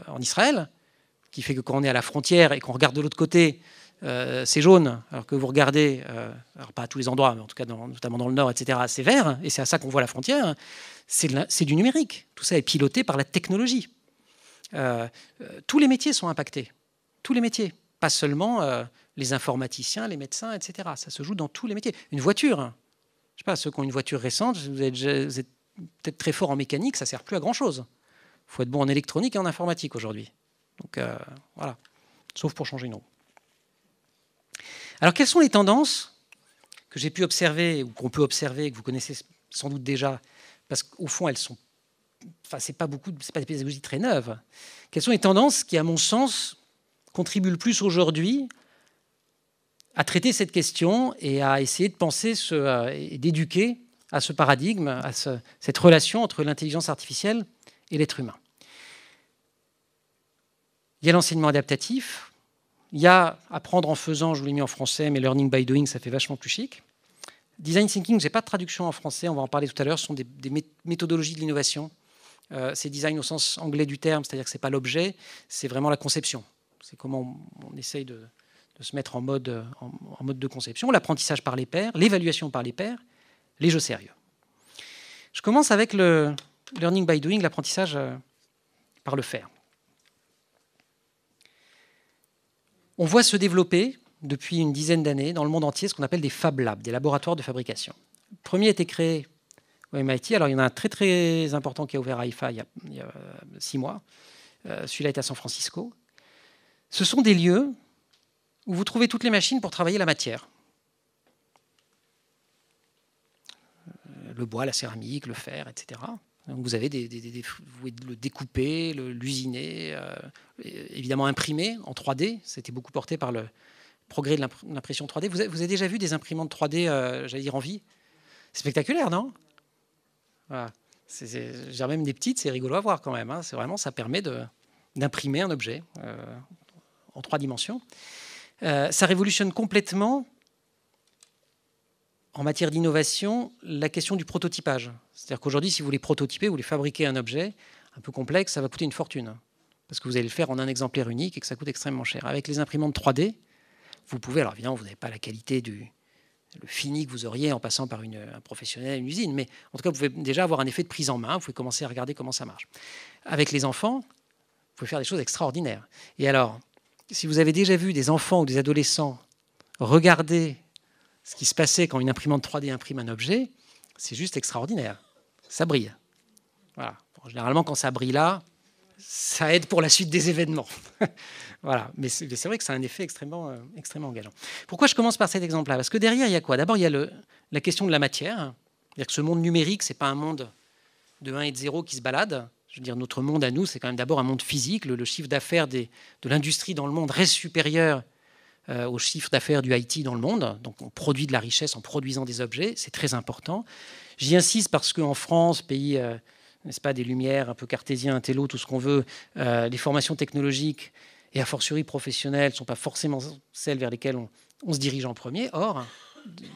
en Israël, qui fait que quand on est à la frontière et qu'on regarde de l'autre côté, c'est jaune, alors que vous regardez, alors pas à tous les endroits, mais en tout cas notamment dans le nord, etc., c'est vert, et c'est à ça qu'on voit la frontière. C'est du numérique. Tout ça est piloté par la technologie. Tous les métiers sont impactés. Tous les métiers. Pas seulement les informaticiens, les médecins, etc. Ça se joue dans tous les métiers. Une voiture, je ne sais pas, ceux qui ont une voiture récente, vous êtes peut-être très fort en mécanique, ça ne sert plus à grand-chose. Il faut être bon en électronique et en informatique aujourd'hui. Donc voilà, sauf pour changer une roue. Alors, quelles sont les tendances que j'ai pu observer, ou qu'on peut observer, que vous connaissez sans doute déjà, parce qu'au fond, elles sont, c'est pas des pédagogies très neuves. Quelles sont les tendances qui, à mon sens, contribuent le plus aujourd'hui à traiter cette question et à essayer de penser et d'éduquer à ce paradigme, à cette relation entre l'intelligence artificielle et l'être humain? Il y a l'enseignement adaptatif. Il y a apprendre en faisant, je vous l'ai mis en français, mais learning by doing, ça fait vachement plus chic. Design thinking, je n'ai pas de traduction en français, on va en parler tout à l'heure, ce sont des méthodologies de l'innovation. C'est design au sens anglais du terme, c'est-à-dire que ce n'est pas l'objet, c'est vraiment la conception. C'est comment on essaye de se mettre en mode de conception, l'apprentissage par les pairs, l'évaluation par les pairs, les jeux sérieux. Je commence avec le learning by doing, l'apprentissage par le faire. On voit se développer depuis une dizaine d'années dans le monde entier ce qu'on appelle des Fab Labs, des laboratoires de fabrication. Le premier a été créé au MIT. Alors il y en a un très très important qui a ouvert à Haïfa il y a 6 mois. Celui-là est à San Francisco. Ce sont des lieux où vous trouvez toutes les machines pour travailler la matière. Le bois, la céramique, le fer, etc. Donc vous avez vous pouvez le découper, l'usiner, évidemment imprimer en 3D. C'était beaucoup porté par le progrès de l'impression 3D. Vous avez déjà vu des imprimantes 3D, j'allais dire en vie? C'est spectaculaire, non? Voilà. Même des petites, c'est rigolo à voir quand même. Hein. C'est vraiment, ça permet d'imprimer un objet en 3 dimensions. Ça révolutionne complètement, en matière d'innovation, la question du prototypage. C'est-à-dire qu'aujourd'hui, si vous voulez prototyper, vous voulez fabriquer un objet un peu complexe, ça va coûter une fortune. Parce que vous allez le faire en un exemplaire unique et que ça coûte extrêmement cher. Avec les imprimantes 3D, vous pouvez, alors évidemment, vous n'avez pas la qualité le fini que vous auriez en passant par un professionnel, une usine, mais en tout cas, vous pouvez déjà avoir un effet de prise en main, vous pouvez commencer à regarder comment ça marche. Avec les enfants, vous pouvez faire des choses extraordinaires. Et alors, si vous avez déjà vu des enfants ou des adolescents regarder ce qui se passait quand une imprimante 3D imprime un objet, c'est juste extraordinaire. Ça brille. Voilà. Bon, généralement, quand ça brille là, ça aide pour la suite des événements. Voilà. Mais c'est vrai que c'est un effet extrêmement engageant. Pourquoi je commence par cet exemple-là? Parce que derrière, il y a quoi? D'abord, il y a la question de la matière. C'est-à-dire que ce monde numérique, ce n'est pas un monde de 1 et de 0 qui se balade. Je veux dire, notre monde à nous, c'est quand même d'abord un monde physique. Le chiffre d'affaires de l'industrie dans le monde reste supérieur au chiffre d'affaires du IT dans le monde. Donc on produit de la richesse en produisant des objets, c'est très important. J'y insiste parce qu'en France, pays, n'est-ce pas, des Lumières, un peu cartésien, intello, tout ce qu'on veut, les formations technologiques et a fortiori professionnelles ne sont pas forcément celles vers lesquelles on se dirige en premier. Or,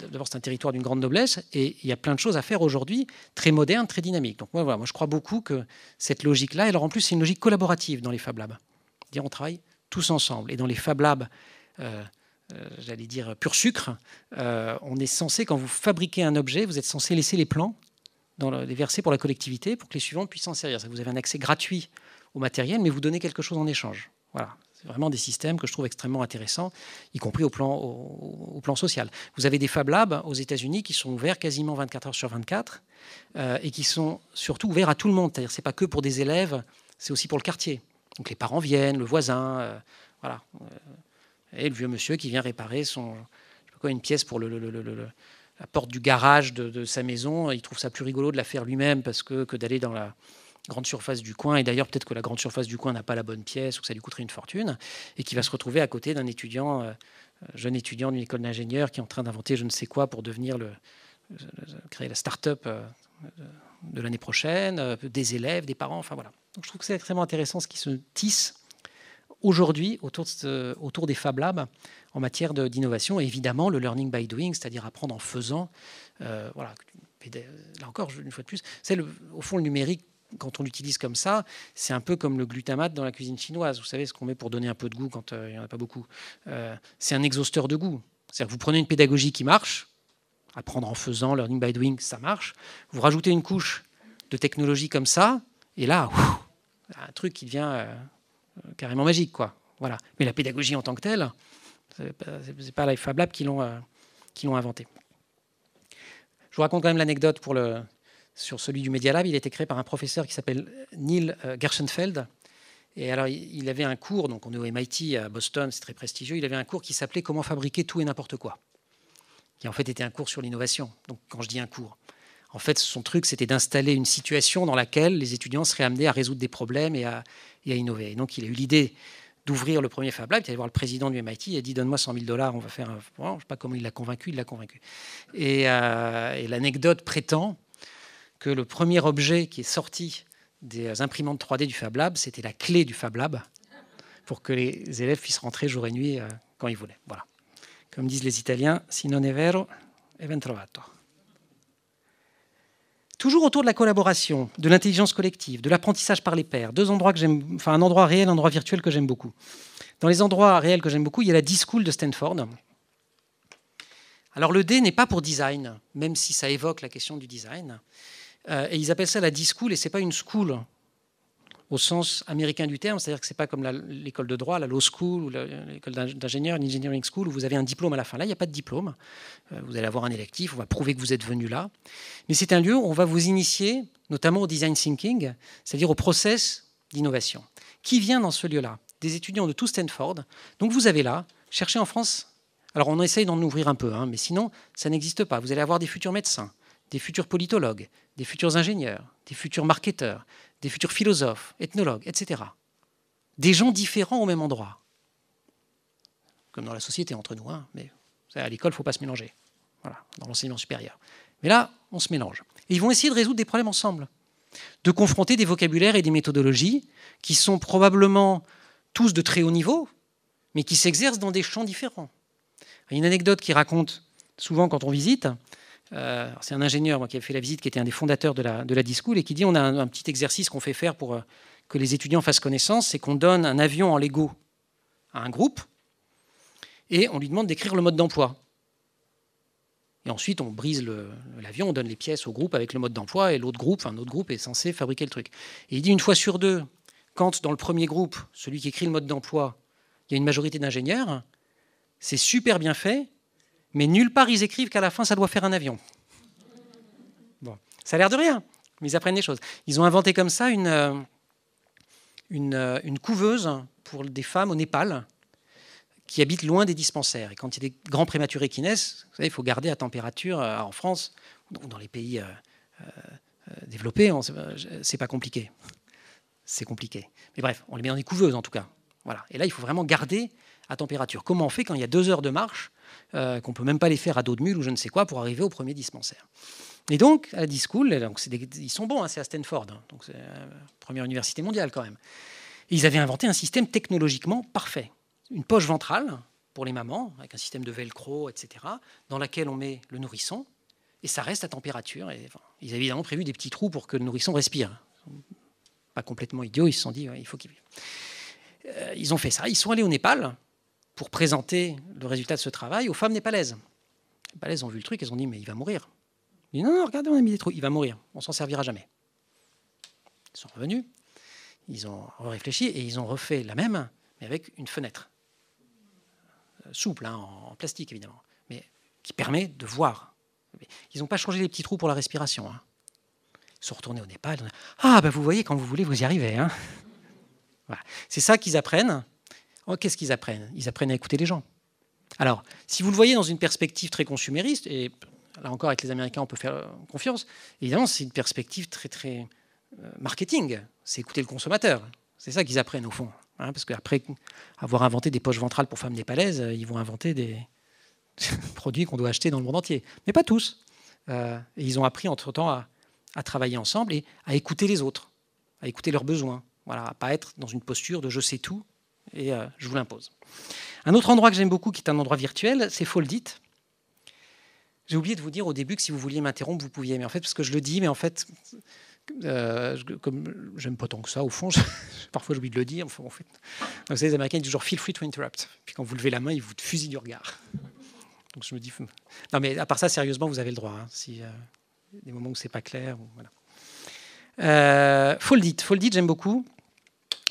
d'abord, c'est un territoire d'une grande noblesse et il y a plein de choses à faire aujourd'hui, très modernes, très dynamiques. Donc moi, je crois beaucoup que cette logique-là, alors en plus, c'est une logique collaborative dans les Fab Labs. On travaille tous ensemble. Et dans les Fab Labs, j'allais dire pur sucre, on est censé, quand vous fabriquez un objet, vous êtes censé laisser les plans les verser pour la collectivité pour que les suivants puissent s'en servir. Vous avez un accès gratuit au matériel, mais vous donnez quelque chose en échange. Voilà. C'est vraiment des systèmes que je trouve extrêmement intéressants, y compris au plan social. Vous avez des Fab Labs aux États-Unis qui sont ouverts quasiment 24 heures sur 24 et qui sont surtout ouverts à tout le monde. C'est-à-dire, c'est pas que pour des élèves, c'est aussi pour le quartier. Donc les parents viennent, le voisin, voilà. Et le vieux monsieur qui vient réparer une pièce pour la porte du garage de sa maison. Il trouve ça plus rigolo de la faire lui-même que d'aller dans la grande surface du coin. Et d'ailleurs, peut-être que la grande surface du coin n'a pas la bonne pièce ou que ça lui coûterait une fortune. Et qui va se retrouver à côté d'un jeune étudiant d'une école d'ingénieur qui est en train d'inventer je ne sais quoi pour devenir créer la start-up de l'année prochaine, des élèves, des parents, enfin voilà. Donc je trouve que c'est extrêmement intéressant ce qui se tisse aujourd'hui autour des Fab Labs en matière d'innovation. Et évidemment, le learning by doing, c'est-à-dire apprendre en faisant. Voilà. Là encore, une fois de plus, au fond, le numérique, quand on l'utilise comme ça, c'est un peu comme le glutamate dans la cuisine chinoise. Vous savez, ce qu'on met pour donner un peu de goût quand il n'y en a pas beaucoup. C'est un exhausteur de goût. C'est-à-dire que vous prenez une pédagogie qui marche, apprendre en faisant, learning by doing, ça marche. Vous rajoutez une couche de technologie comme ça, et là, un truc qui devient carrément magique, quoi. Voilà. Mais la pédagogie en tant que telle, c'est pas les Fab Labs qui l'ont inventé. Je vous raconte quand même l'anecdote sur celui du Media Lab. Il a été créé par un professeur qui s'appelle Neil Gershenfeld. Et alors, il avait un cours, donc on est au MIT à Boston, c'est très prestigieux. Il avait un cours qui s'appelait Comment fabriquer tout et n'importe quoi, qui en fait était un cours sur l'innovation. Donc, quand je dis un cours, en fait, son truc, c'était d'installer une situation dans laquelle les étudiants seraient amenés à résoudre des problèmes et à innover. Et donc, il a eu l'idée d'ouvrir le premier Fab Lab. Il est allé voir le président du MIT, il a dit donne-moi 100 000 $, on va faire je ne sais pas comment il l'a convaincu, Et l'anecdote prétend que le premier objet qui est sorti des imprimantes 3D du Fab Lab, c'était la clé du Fab Lab pour que les élèves puissent rentrer jour et nuit quand ils voulaient. Voilà. Comme disent les Italiens, si non è vero, è ben trovato. Toujours autour de la collaboration, de l'intelligence collective, de l'apprentissage par les pairs. Un endroit réel, un endroit virtuel que j'aime beaucoup. Dans les endroits réels que j'aime beaucoup, il y a la D-School de Stanford. Alors le D n'est pas pour design, même si ça évoque la question du design. Et ils appellent ça la D-School, et ce n'est pas une school au sens américain du terme, c'est-à-dire que ce n'est pas comme l'école de droit, la law school, ou l'école d'ingénieur, l'engineering school, où vous avez un diplôme à la fin. Là, il n'y a pas de diplôme. Vous allez avoir un électif, on va prouver que vous êtes venu là. Mais c'est un lieu où on va vous initier, notamment au design thinking, c'est-à-dire au process d'innovation. Qui vient dans ce lieu-là? Des étudiants de tout Stanford. Donc vous avez là, cherchez en France. Alors on essaye d'en ouvrir un peu, mais sinon, ça n'existe pas. Vous allez avoir des futurs médecins, des futurs politologues, des futurs ingénieurs, des futurs marketeurs, des futurs philosophes, ethnologues, etc. Des gens différents au même endroit. Comme dans la société entre nous, mais à l'école, il ne faut pas se mélanger. Voilà, dans l'enseignement supérieur. Mais là, on se mélange. Et ils vont essayer de résoudre des problèmes ensemble, de confronter des vocabulaires et des méthodologies qui sont probablement tous de très haut niveau, mais qui s'exercent dans des champs différents. Il y a une anecdote qui raconte souvent quand on visite. C'est un ingénieur qui a fait la visite, qui était un des fondateurs de la D-School, et qui dit on a un petit exercice qu'on fait faire pour que les étudiants fassent connaissance, c'est qu'on donne un avion en Lego à un groupe et on lui demande d'écrire le mode d'emploi. Et ensuite, on brise l'avion, on donne les pièces au groupe avec le mode d'emploi, et un autre groupe est censé fabriquer le truc. Et il dit une fois sur deux, quand dans le premier groupe, celui qui écrit le mode d'emploi, il y a une majorité d'ingénieurs, c'est super bien fait, mais nulle part ils écrivent qu'à la fin ça doit faire un avion. Bon, ça a l'air de rien, mais ils apprennent des choses. Ils ont inventé comme ça une couveuse pour des femmes au Népal qui habitent loin des dispensaires. Et quand il y a des grands prématurés qui naissent, vous savez, il faut garder à température en France, ou dans les pays développés, c'est pas compliqué. C'est compliqué. Mais bref, on les met dans des couveuses en tout cas. Voilà. Et là, il faut vraiment garder à température. Comment on fait quand il y a 2 heures de marche, qu'on ne peut même pas les faire à dos de mule ou je ne sais quoi pour arriver au premier dispensaire. Et donc, à la D-School, ils sont bons, hein, c'est à Stanford, hein, donc c'est la première université mondiale quand même. Et ils avaient inventé un système technologiquement parfait. Une poche ventrale pour les mamans, avec un système de velcro, etc., dans laquelle on met le nourrisson, et ça reste à température. Et, enfin, ils avaient évidemment prévu des petits trous pour que le nourrisson respire. Pas complètement idiots, ils se sont dit, ouais, il faut qu'ils vivent. Ils ont fait ça. Ils sont allés au Népal pour présenter le résultat de ce travail aux femmes népalaises. Les Népalaises ont vu le truc, elles ont dit, mais il va mourir. Ils ont dit, non, regardez, on a mis des trous, il va mourir, on s'en servira jamais. Ils sont revenus, ils ont réfléchi et ils ont refait la même, mais avec une fenêtre. Souple, hein, en plastique évidemment, mais qui permet de voir. Ils n'ont pas changé les petits trous pour la respiration. Hein. Ils sont retournés au Népal. Ah, ben vous voyez, quand vous voulez, vous y arrivez. Hein. Voilà. C'est ça qu'ils apprennent. Oh, qu'est-ce qu'ils apprennent? Ils apprennent à écouter les gens. Alors, si vous le voyez dans une perspective très consumériste, et là encore avec les Américains on peut faire confiance, évidemment c'est une perspective très très marketing, c'est écouter le consommateur. C'est ça qu'ils apprennent au fond. Hein, parce qu'après avoir inventé des poches ventrales pour femmes népalaises, ils vont inventer des produits qu'on doit acheter dans le monde entier. Mais pas tous. Et ils ont appris entre-temps à travailler ensemble et à écouter les autres, à écouter leurs besoins. Voilà, à ne pas être dans une posture de je sais tout et je vous l'impose. Un autre endroit que j'aime beaucoup, qui est un endroit virtuel, c'est Foldit. J'ai oublié de vous dire au début que si vous vouliez m'interrompre, vous pouviez. Mais en fait, parce que je le dis, mais en fait, comme j'aime pas tant que ça, au fond, parfois j'oublie de le dire. En fait, vous savez, les Américains disent toujours « feel free to interrupt ». Puis quand vous levez la main, ils vous fusillent du regard. Donc je me dis... Non, mais à part ça, sérieusement, vous avez le droit. Hein, si des moments où c'est pas clair. Voilà. Foldit, j'aime beaucoup.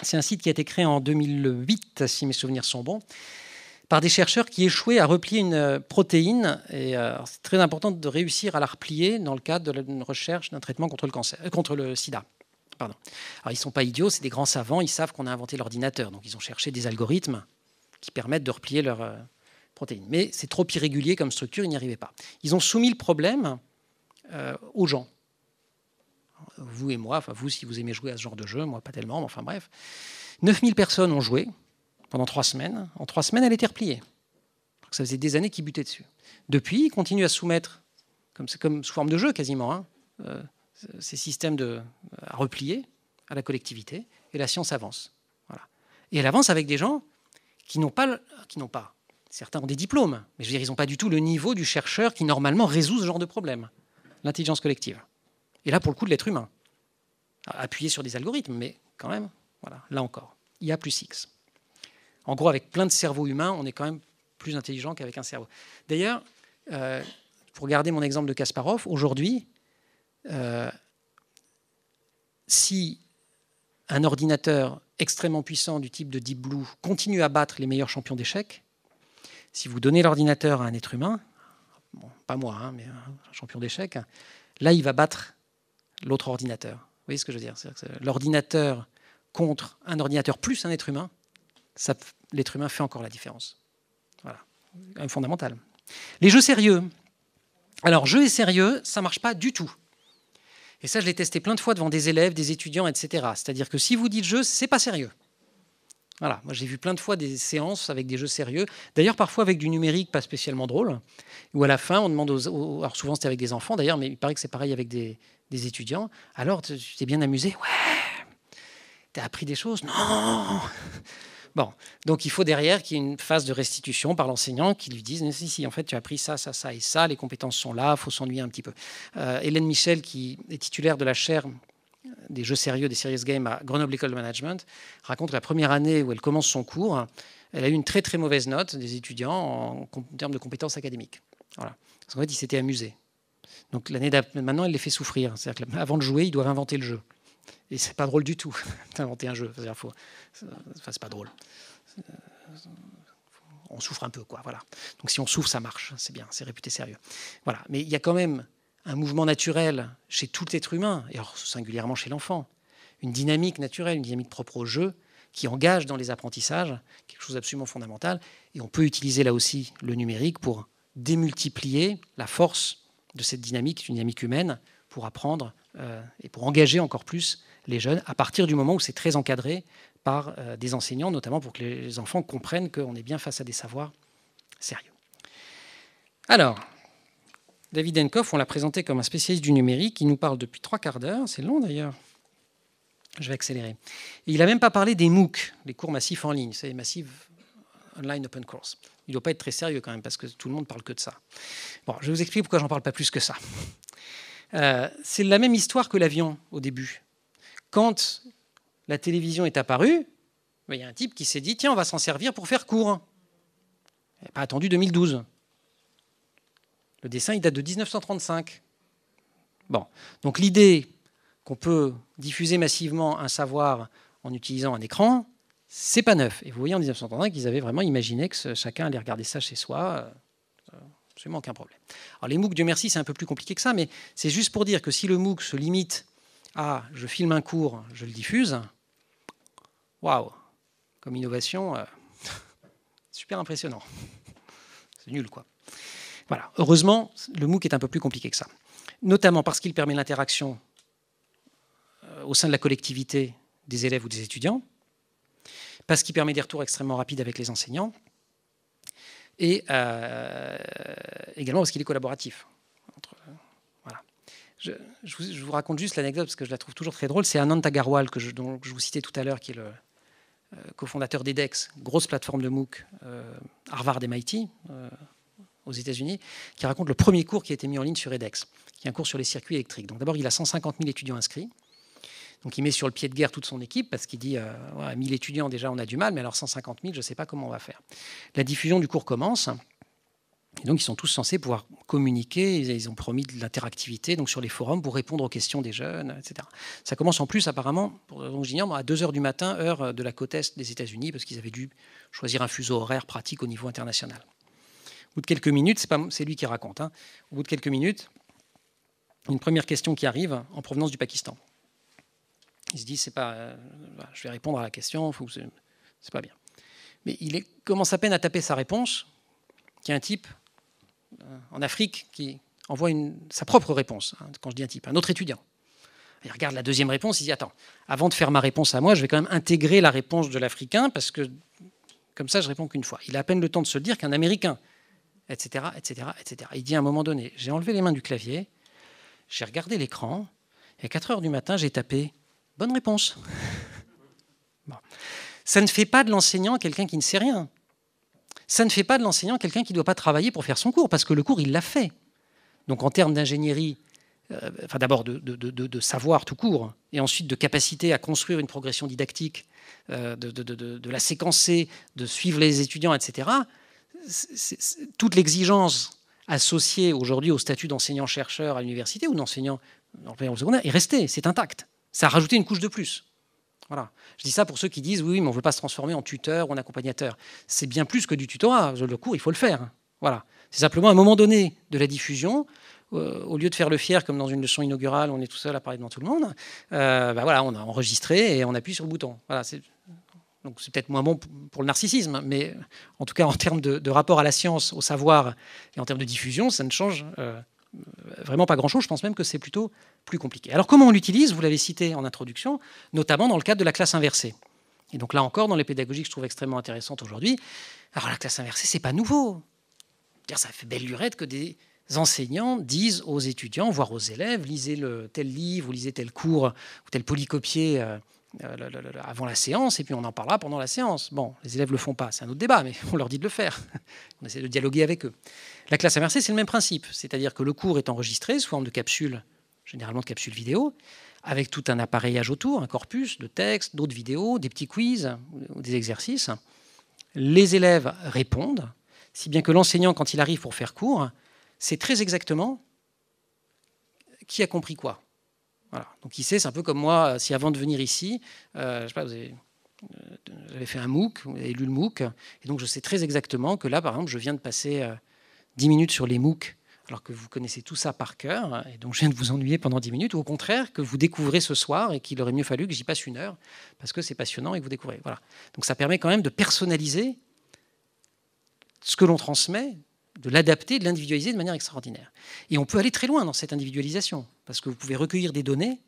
C'est un site qui a été créé en 2008, si mes souvenirs sont bons, par des chercheurs qui échouaient à replier une protéine. Et c'est très important de réussir à la replier dans le cadre d'une recherche d'un traitement contre le sida. Pardon. Alors, ils ne sont pas idiots, c'est des grands savants, ils savent qu'on a inventé l'ordinateur. Donc, ils ont cherché des algorithmes qui permettent de replier leur protéine. Mais c'est trop irrégulier comme structure, ils n'y arrivaient pas. Ils ont soumis le problème aux gens. Vous et moi, enfin vous si vous aimez jouer à ce genre de jeu, moi pas tellement, mais enfin bref. 9000 personnes ont joué pendant 3 semaines. En 3 semaines, elle était repliée. Donc ça faisait des années qu'ils butaient dessus. Depuis, ils continuent à soumettre, comme sous forme de jeu quasiment, hein, ces systèmes à replier à la collectivité, et la science avance. Voilà. Et elle avance avec des gens qui n'ont pas, certains ont des diplômes, mais je veux dire, ils n'ont pas du tout le niveau du chercheur qui normalement résout ce genre de problème, l'intelligence collective. Et là, pour le coup, de l'être humain. Appuyé sur des algorithmes, mais quand même, voilà, là encore, IA plus X. En gros, avec plein de cerveaux humains, on est quand même plus intelligent qu'avec un cerveau. D'ailleurs, pour garder mon exemple de Kasparov, aujourd'hui, si un ordinateur extrêmement puissant du type de Deep Blue continue à battre les meilleurs champions d'échecs, si vous donnez l'ordinateur à un être humain, bon, pas moi, hein, mais un champion d'échecs, là, il va battre l'autre ordinateur. Vous voyez ce que je veux dire? L'ordinateur contre un ordinateur plus un être humain, l'être humain fait encore la différence. Voilà, quand même fondamental. Les jeux sérieux. Alors, jeux et sérieux, ça ne marche pas du tout. Et ça, je l'ai testé plein de fois devant des élèves, des étudiants, etc. C'est-à-dire que si vous dites jeu, c'est pas sérieux. Voilà, moi j'ai vu plein de fois des séances avec des jeux sérieux, d'ailleurs parfois avec du numérique pas spécialement drôle, où à la fin on demande alors souvent c'était avec des enfants d'ailleurs, mais il paraît que c'est pareil avec des étudiants, alors tu t'es bien amusé? Ouais. T'as appris des choses? Non. Bon, donc il faut derrière qu'il y ait une phase de restitution par l'enseignant qui lui dise si, en fait tu as appris ça, ça, ça et ça, les compétences sont là, il faut s'ennuyer un petit peu. Hélène Michel, qui est titulaire de la chaire des jeux sérieux, des serious games à Grenoble École de Management, raconte que la première année où elle commence son cours, elle a eu une très très mauvaise note des étudiants en termes de compétences académiques. Voilà. Parce qu'en fait, ils s'étaient amusés. Donc l'année maintenant, elle les fait souffrir. C'est-à-dire qu'avant de jouer, ils doivent inventer le jeu. Et c'est pas drôle du tout d'inventer un jeu. C'est pas drôle. On souffre un peu, quoi. Voilà. Donc si on souffre, ça marche. C'est bien, c'est réputé sérieux. Voilà. Mais il y a quand même un mouvement naturel chez tout être humain, et alors singulièrement chez l'enfant, une dynamique naturelle, une dynamique propre au jeu, qui engage dans les apprentissages quelque chose d'absolument fondamental. Et on peut utiliser là aussi le numérique pour démultiplier la force de cette dynamique, une dynamique humaine, pour apprendre et pour engager encore plus les jeunes, à partir du moment où c'est très encadré par des enseignants, notamment pour que les enfants comprennent qu'on est bien face à des savoirs sérieux. Alors, David Henkoff, on l'a présenté comme un spécialiste du numérique. Il nous parle depuis 3/4 d'heure. C'est long d'ailleurs. Je vais accélérer. Et il n'a même pas parlé des MOOC, les cours massifs en ligne. C'est Massive Online Open Course. Il ne doit pas être très sérieux quand même, parce que tout le monde parle que de ça. Bon, je vais vous expliquer pourquoi j'en parle pas plus que ça. C'est la même histoire que l'avion au début. Quand la télévision est apparue, il y a un type qui s'est dit « Tiens, on va s'en servir pour faire court ». Il n'a pas attendu 2012. Le dessin, il date de 1935. Bon, donc l'idée qu'on peut diffuser massivement un savoir en utilisant un écran, c'est pas neuf. Et vous voyez en 1935 qu'ils avaient vraiment imaginé que chacun allait regarder ça chez soi. Absolument aucun problème. Alors les MOOC, Dieu merci, c'est un peu plus compliqué que ça, mais c'est juste pour dire que si le MOOC se limite à je filme un cours, je le diffuse, waouh, comme innovation, super impressionnant. C'est nul, quoi. Voilà. Heureusement, le MOOC est un peu plus compliqué que ça, notamment parce qu'il permet l'interaction au sein de la collectivité des élèves ou des étudiants, parce qu'il permet des retours extrêmement rapides avec les enseignants, et également parce qu'il est collaboratif. Voilà. Je vous raconte juste l'anecdote, parce que je la trouve toujours très drôle. C'est Anand Agarwal, dont je vous citais tout à l'heure, qui est le cofondateur d'EDX, grosse plateforme de MOOC, Harvard MIT, aux États-Unis, qui raconte le premier cours qui a été mis en ligne sur edX, qui est un cours sur les circuits électriques. Donc d'abord, il a 150 000 étudiants inscrits. Donc il met sur le pied de guerre toute son équipe parce qu'il dit 1000 étudiants, déjà on a du mal, mais alors 150 000, je ne sais pas comment on va faire. La diffusion du cours commence. Et donc ils sont tous censés pouvoir communiquer. Ils ont promis de l'interactivité donc sur les forums pour répondre aux questions des jeunes, etc. Ça commence en plus apparemment, donc j'ignore, à 2h du matin, heure de la côte est des États-Unis, parce qu'ils avaient dû choisir un fuseau horaire pratique au niveau international. Au bout de quelques minutes, c'est lui qui raconte, hein, au bout de quelques minutes, une première question qui arrive en provenance du Pakistan. Il se dit, je vais répondre à la question, c'est pas bien. Mais il commence à peine à taper sa réponse, qu'il y a un type en Afrique qui envoie sa propre réponse. Hein, quand je dis un type, un autre étudiant. Il regarde la deuxième réponse, il dit, attends, avant de faire ma réponse à moi, je vais quand même intégrer la réponse de l'Africain, parce que comme ça, je réponds qu'une fois. Il a à peine le temps de se le dire qu'un Américain, etc., etc., etc. Il dit à un moment donné, j'ai enlevé les mains du clavier, j'ai regardé l'écran, et à 4h du matin, j'ai tapé « bonne réponse ». Bon. Ça ne fait pas de l'enseignant quelqu'un qui ne sait rien. Ça ne fait pas de l'enseignant quelqu'un qui ne doit pas travailler pour faire son cours, parce que le cours, il l'a fait. Donc en termes d'ingénierie, d'abord de savoir tout court, et ensuite de capacité à construire une progression didactique, de la séquencer, de suivre les étudiants, etc., toute l'exigence associée aujourd'hui au statut d'enseignant-chercheur à l'université ou d'enseignant au secondaire est restée, c'est intact. Ça a rajouté une couche de plus. Voilà. Je dis ça pour ceux qui disent oui, mais on ne veut pas se transformer en tuteur ou en accompagnateur. C'est bien plus que du tutorat. Le cours, il faut le faire. Voilà. C'est simplement à un moment donné de la diffusion, au lieu de faire le fier comme dans une leçon inaugurale, on est tout seul à parler devant tout le monde. Voilà, on a enregistré et on appuie sur le bouton. Voilà, donc c'est peut-être moins bon pour le narcissisme, mais en tout cas en termes de rapport à la science, au savoir et en termes de diffusion, ça ne change vraiment pas grand-chose. Je pense même que c'est plutôt plus compliqué. Alors comment on l'utilise? Vous l'avez cité en introduction, notamment dans le cadre de la classe inversée. Et donc là encore, dans les pédagogies que je trouve extrêmement intéressantes aujourd'hui, alors la classe inversée, c'est pas nouveau. Ça fait belle lurette que des enseignants disent aux étudiants, voire aux élèves, lisez tel livre ou lisez tel cours ou tel polycopier avant la séance, et puis on en parlera pendant la séance. Bon, les élèves ne le font pas, c'est un autre débat, mais on leur dit de le faire. On essaie de dialoguer avec eux. La classe inversée, c'est le même principe, c'est-à-dire que le cours est enregistré sous forme de capsules, généralement de capsules vidéo, avec tout un appareillage autour, un corpus de textes, d'autres vidéos, des petits quiz ou des exercices. Les élèves répondent, si bien que l'enseignant, quand il arrive pour faire cours, sait très exactement qui a compris quoi. Voilà. Donc il sait, c'est un peu comme moi, si avant de venir ici, je sais pas, j'avais fait un MOOC, vous avez lu le MOOC, et donc je sais très exactement que là, par exemple, je viens de passer 10 minutes sur les MOOC, alors que vous connaissez tout ça par cœur, et donc je viens de vous ennuyer pendant 10 minutes, ou au contraire, que vous découvrez ce soir, et qu'il aurait mieux fallu que j'y passe 1 heure, parce que c'est passionnant et que vous découvrez. Voilà. Donc ça permet quand même de personnaliser ce que l'on transmet, de l'adapter, de l'individualiser de manière extraordinaire. Et on peut aller très loin dans cette individualisation, parce que vous pouvez recueillir des données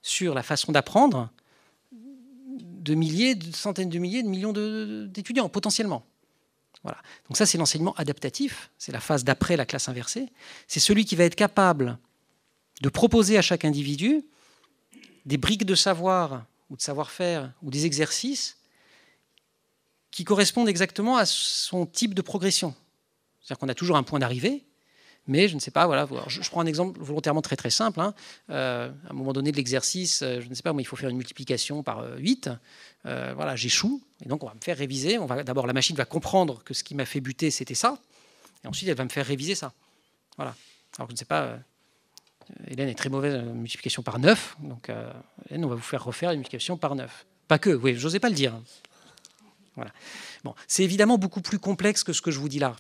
sur la façon d'apprendre de milliers, de centaines de milliers, de millions d'étudiants, potentiellement. Voilà. Donc ça, c'est l'enseignement adaptatif, c'est la phase d'après la classe inversée. C'est celui qui va être capable de proposer à chaque individu des briques de savoir ou de savoir-faire ou des exercices qui correspondent exactement à son type de progression. C'est-à-dire qu'on a toujours un point d'arrivée, mais je ne sais pas, voilà, je prends un exemple volontairement très très simple. À un moment donné de l'exercice, je ne sais pas, moi, il faut faire une multiplication par 8. Voilà, j'échoue, et donc on va me faire réviser. D'abord, la machine va comprendre que ce qui m'a fait buter, c'était ça, et ensuite, elle va me faire réviser ça. Voilà. Alors, je ne sais pas, Hélène est très mauvaise en multiplication par 9, donc Hélène, on va vous faire refaire une multiplication par 9. Pas que, oui, j'osais pas le dire. Voilà. Bon, c'est évidemment beaucoup plus complexe que ce que je vous dis là,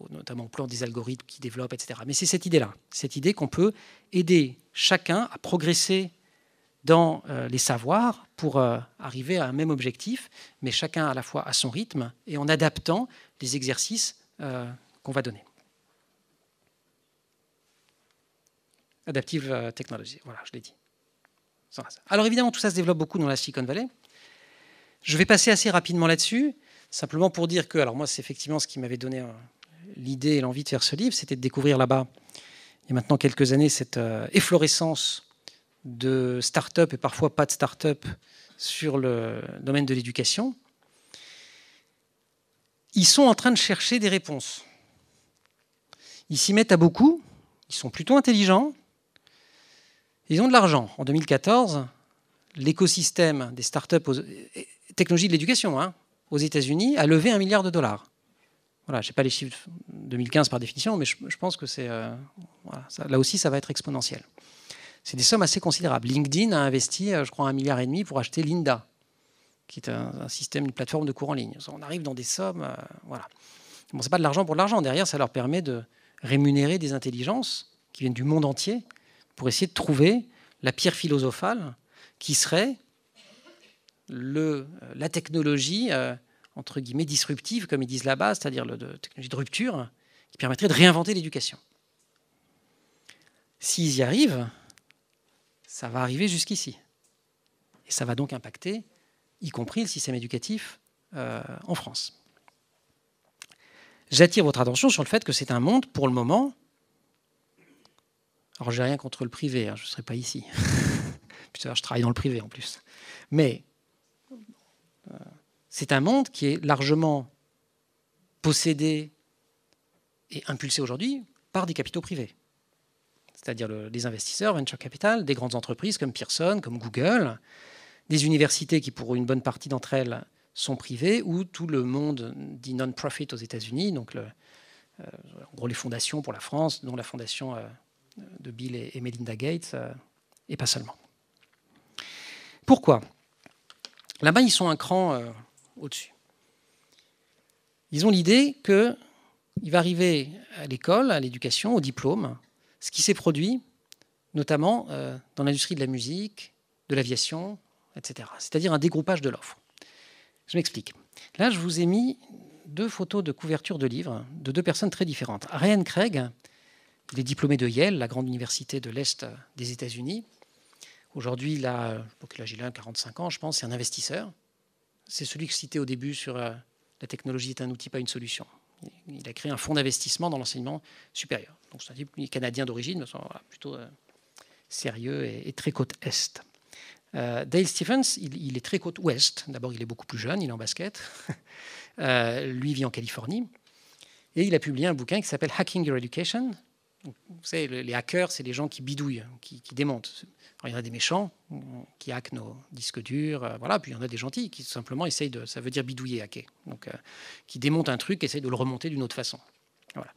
notamment au plan des algorithmes qui développent, etc. Mais c'est cette idée-là, cette idée qu'on peut aider chacun à progresser dans les savoirs pour arriver à un même objectif, mais chacun à la fois à son rythme et en adaptant les exercices qu'on va donner. Adaptive technology, voilà, je l'ai dit. Alors évidemment, tout ça se développe beaucoup dans la Silicon Valley. Je vais passer assez rapidement là-dessus, simplement pour dire que, alors moi, c'est effectivement ce qui m'avait donné l'idée et l'envie de faire ce livre, c'était de découvrir là-bas, il y a maintenant quelques années, cette efflorescence de start-up et parfois pas de start-up sur le domaine de l'éducation. Ils sont en train de chercher des réponses. Ils s'y mettent à beaucoup, ils sont plutôt intelligents, ils ont de l'argent. En 2014, l'écosystème des start-up technologie de l'éducation aux États-Unis a levé $1 milliard. Voilà, je n'ai pas les chiffres 2015 par définition, mais je pense que c'est voilà, là aussi, ça va être exponentiel. C'est des sommes assez considérables. LinkedIn a investi, je crois, $1,5 milliard pour acheter Lynda, qui est un système, une plateforme de cours en ligne. On arrive dans des sommes, voilà. Bon, c'est pas de l'argent pour de l'argent. Derrière, ça leur permet de rémunérer des intelligences qui viennent du monde entier pour essayer de trouver la pierre philosophale qui serait la technologie, entre guillemets, disruptive, comme ils disent là-bas, c'est-à-dire la technologie de rupture, qui permettrait de réinventer l'éducation. S'ils y arrivent, ça va arriver jusqu'ici. Et ça va donc impacter, y compris le système éducatif en France. J'attire votre attention sur le fait que c'est un monde, pour le moment, alors j'ai rien contre le privé, je ne serais pas ici. Putain, je travaille dans le privé en plus. Mais c'est un monde qui est largement possédé et impulsé aujourd'hui par des capitaux privés. C'est-à-dire les investisseurs, venture capital, des grandes entreprises comme Pearson, comme Google, des universités qui, pour une bonne partie d'entre elles, sont privées, ou tout le monde dit non-profit aux États-Unis, donc en gros les fondations pour la France, dont la fondation de Bill et Melinda Gates, et pas seulement. Pourquoi ? Là-bas, ils sont un cran au-dessus. Ils ont l'idée qu'il va arriver à l'école, à l'éducation, au diplôme, ce qui s'est produit notamment dans l'industrie de la musique, de l'aviation, etc. C'est-à-dire un dégroupage de l'offre. Je m'explique. Là, je vous ai mis 2 photos de couverture de livres de 2 personnes très différentes. Ryan Craig, il est diplômé de Yale, la grande université de l'Est des États-Unis. Aujourd'hui, il a 45 ans, je pense, c'est un investisseur. C'est celui que je citais au début sur la technologie est un outil, pas une solution. Il a créé un fonds d'investissement dans l'enseignement supérieur. Donc c'est un type canadien d'origine, mais voilà, plutôt sérieux et très côte Est. Dale Stephens, il est très côte Ouest. D'abord, il est beaucoup plus jeune, il est en basket. Lui, il vit en Californie. Et il a publié un bouquin qui s'appelle Hacking Your Education. Vous savez, les hackers, c'est les gens qui bidouillent, qui démontent. Alors, il y en a des méchants qui hackent nos disques durs, voilà. Puis il y en a des gentils qui simplement essayent de, ça veut dire bidouiller, hacker, donc qui démontent un truc, essayent de le remonter d'une autre façon. Voilà.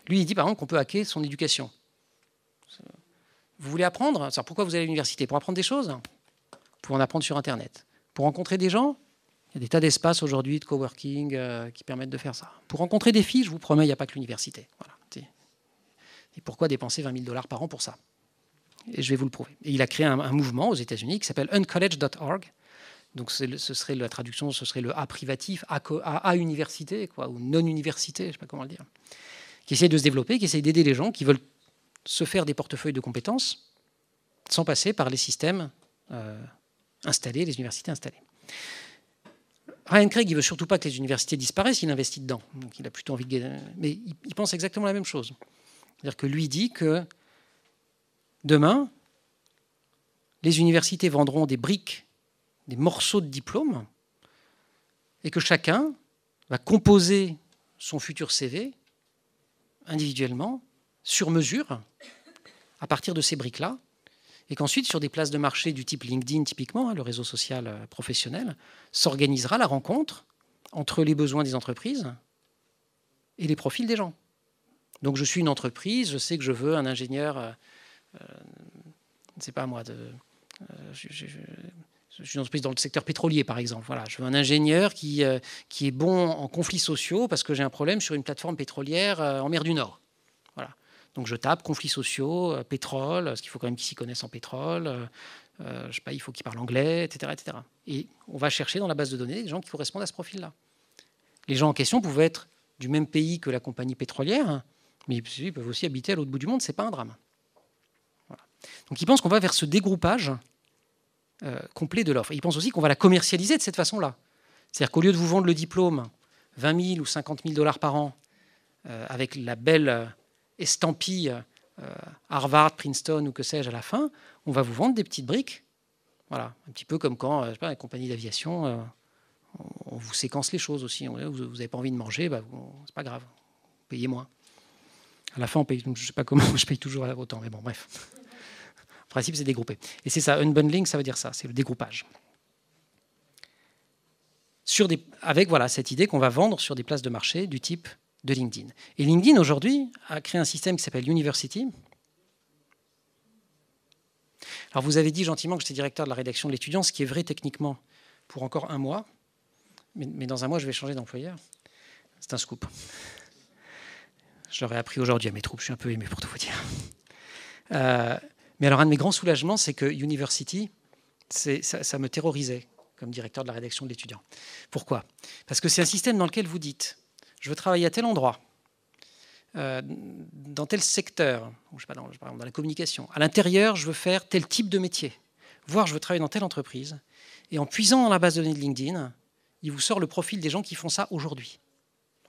Lui, il dit par exemple qu'on peut hacker son éducation. Vous voulez apprendre ? Alors, pourquoi vous allez à l'université ? Pour apprendre des choses ? Vous pouvez en apprendre sur Internet. Pour rencontrer des gens ? Il y a des tas d'espaces aujourd'hui de coworking qui permettent de faire ça. Pour rencontrer des filles, je vous promets, il n'y a pas que l'université. Voilà. Et pourquoi dépenser $20 000 par an pour ça ? Et je vais vous le prouver. Et il a créé un mouvement aux États-Unis qui s'appelle uncollege.org. Donc ce serait la traduction, ce serait le A privatif, A université, quoi, ou non-université, je ne sais pas comment le dire, qui essaie de se développer, qui essaie d'aider les gens qui veulent se faire des portefeuilles de compétences sans passer par les systèmes installées, les universités installées. Ryan Craig, il ne veut surtout pas que les universités disparaissent, il investit dedans. Donc il a plutôt envie de... Mais il pense exactement la même chose. C'est-à-dire que lui dit que demain, les universités vendront des briques, des morceaux de diplômes, et que chacun va composer son futur CV individuellement, sur mesure, à partir de ces briques-là, et qu'ensuite, sur des places de marché du type LinkedIn, typiquement, le réseau social professionnel, s'organisera la rencontre entre les besoins des entreprises et les profils des gens. Donc, je suis une entreprise, je sais que je veux un ingénieur, je ne sais pas moi, je suis une entreprise dans le secteur pétrolier, par exemple. Voilà, je veux un ingénieur qui est bon en conflits sociaux parce que j'ai un problème sur une plateforme pétrolière en mer du Nord. Voilà. Donc je tape conflits sociaux, pétrole, parce qu'il faut quand même qu'ils s'y connaissent en pétrole, je sais pas, il faut qu'ils parlent anglais, etc., etc. Et on va chercher dans la base de données des gens qui correspondent à ce profil-là. Les gens en question pouvaient être du même pays que la compagnie pétrolière, mais ils peuvent aussi habiter à l'autre bout du monde, c'est pas un drame. Voilà. Donc ils pensent qu'on va vers ce dégroupage complet de l'offre. Ils pensent aussi qu'on va la commercialiser de cette façon-là. C'est-à-dire qu'au lieu de vous vendre le diplôme 20 000 ou 50 000 $ par an, avec la belle estampille Harvard, Princeton ou que sais-je à la fin, on va vous vendre des petites briques. Voilà, un petit peu comme quand, je sais pas, les compagnies d'aviation, on vous séquence les choses aussi. Vous n'avez pas envie de manger, bah, c'est pas grave, payez moins. À la fin, on paye, je ne sais pas comment, je paye toujours autant, mais bon, bref. En principe, c'est dégroupé. Et c'est ça, unbundling, ça veut dire ça, c'est le dégroupage. Avec voilà, cette idée qu'on va vendre sur des places de marché du type de LinkedIn. Et LinkedIn, aujourd'hui, a créé un système qui s'appelle University. Alors, vous avez dit gentiment que j'étais directeur de la rédaction de l'Étudiant, ce qui est vrai techniquement pour encore un mois. Mais dans un mois, je vais changer d'employeur. C'est un scoop. Je l'aurais appris aujourd'hui à mes troupes. Je suis un peu ému pour tout vous dire. Mais alors, un de mes grands soulagements, c'est que University, ça me terrorisait comme directeur de la rédaction de l'Étudiant. Pourquoi ? Parce que c'est un système dans lequel vous dites je veux travailler à tel endroit, dans tel secteur, je sais pas, par exemple dans la communication. À l'intérieur, je veux faire tel type de métier. Voire, je veux travailler dans telle entreprise. Et en puisant dans la base de données de LinkedIn, il vous sort le profil des gens qui font ça aujourd'hui.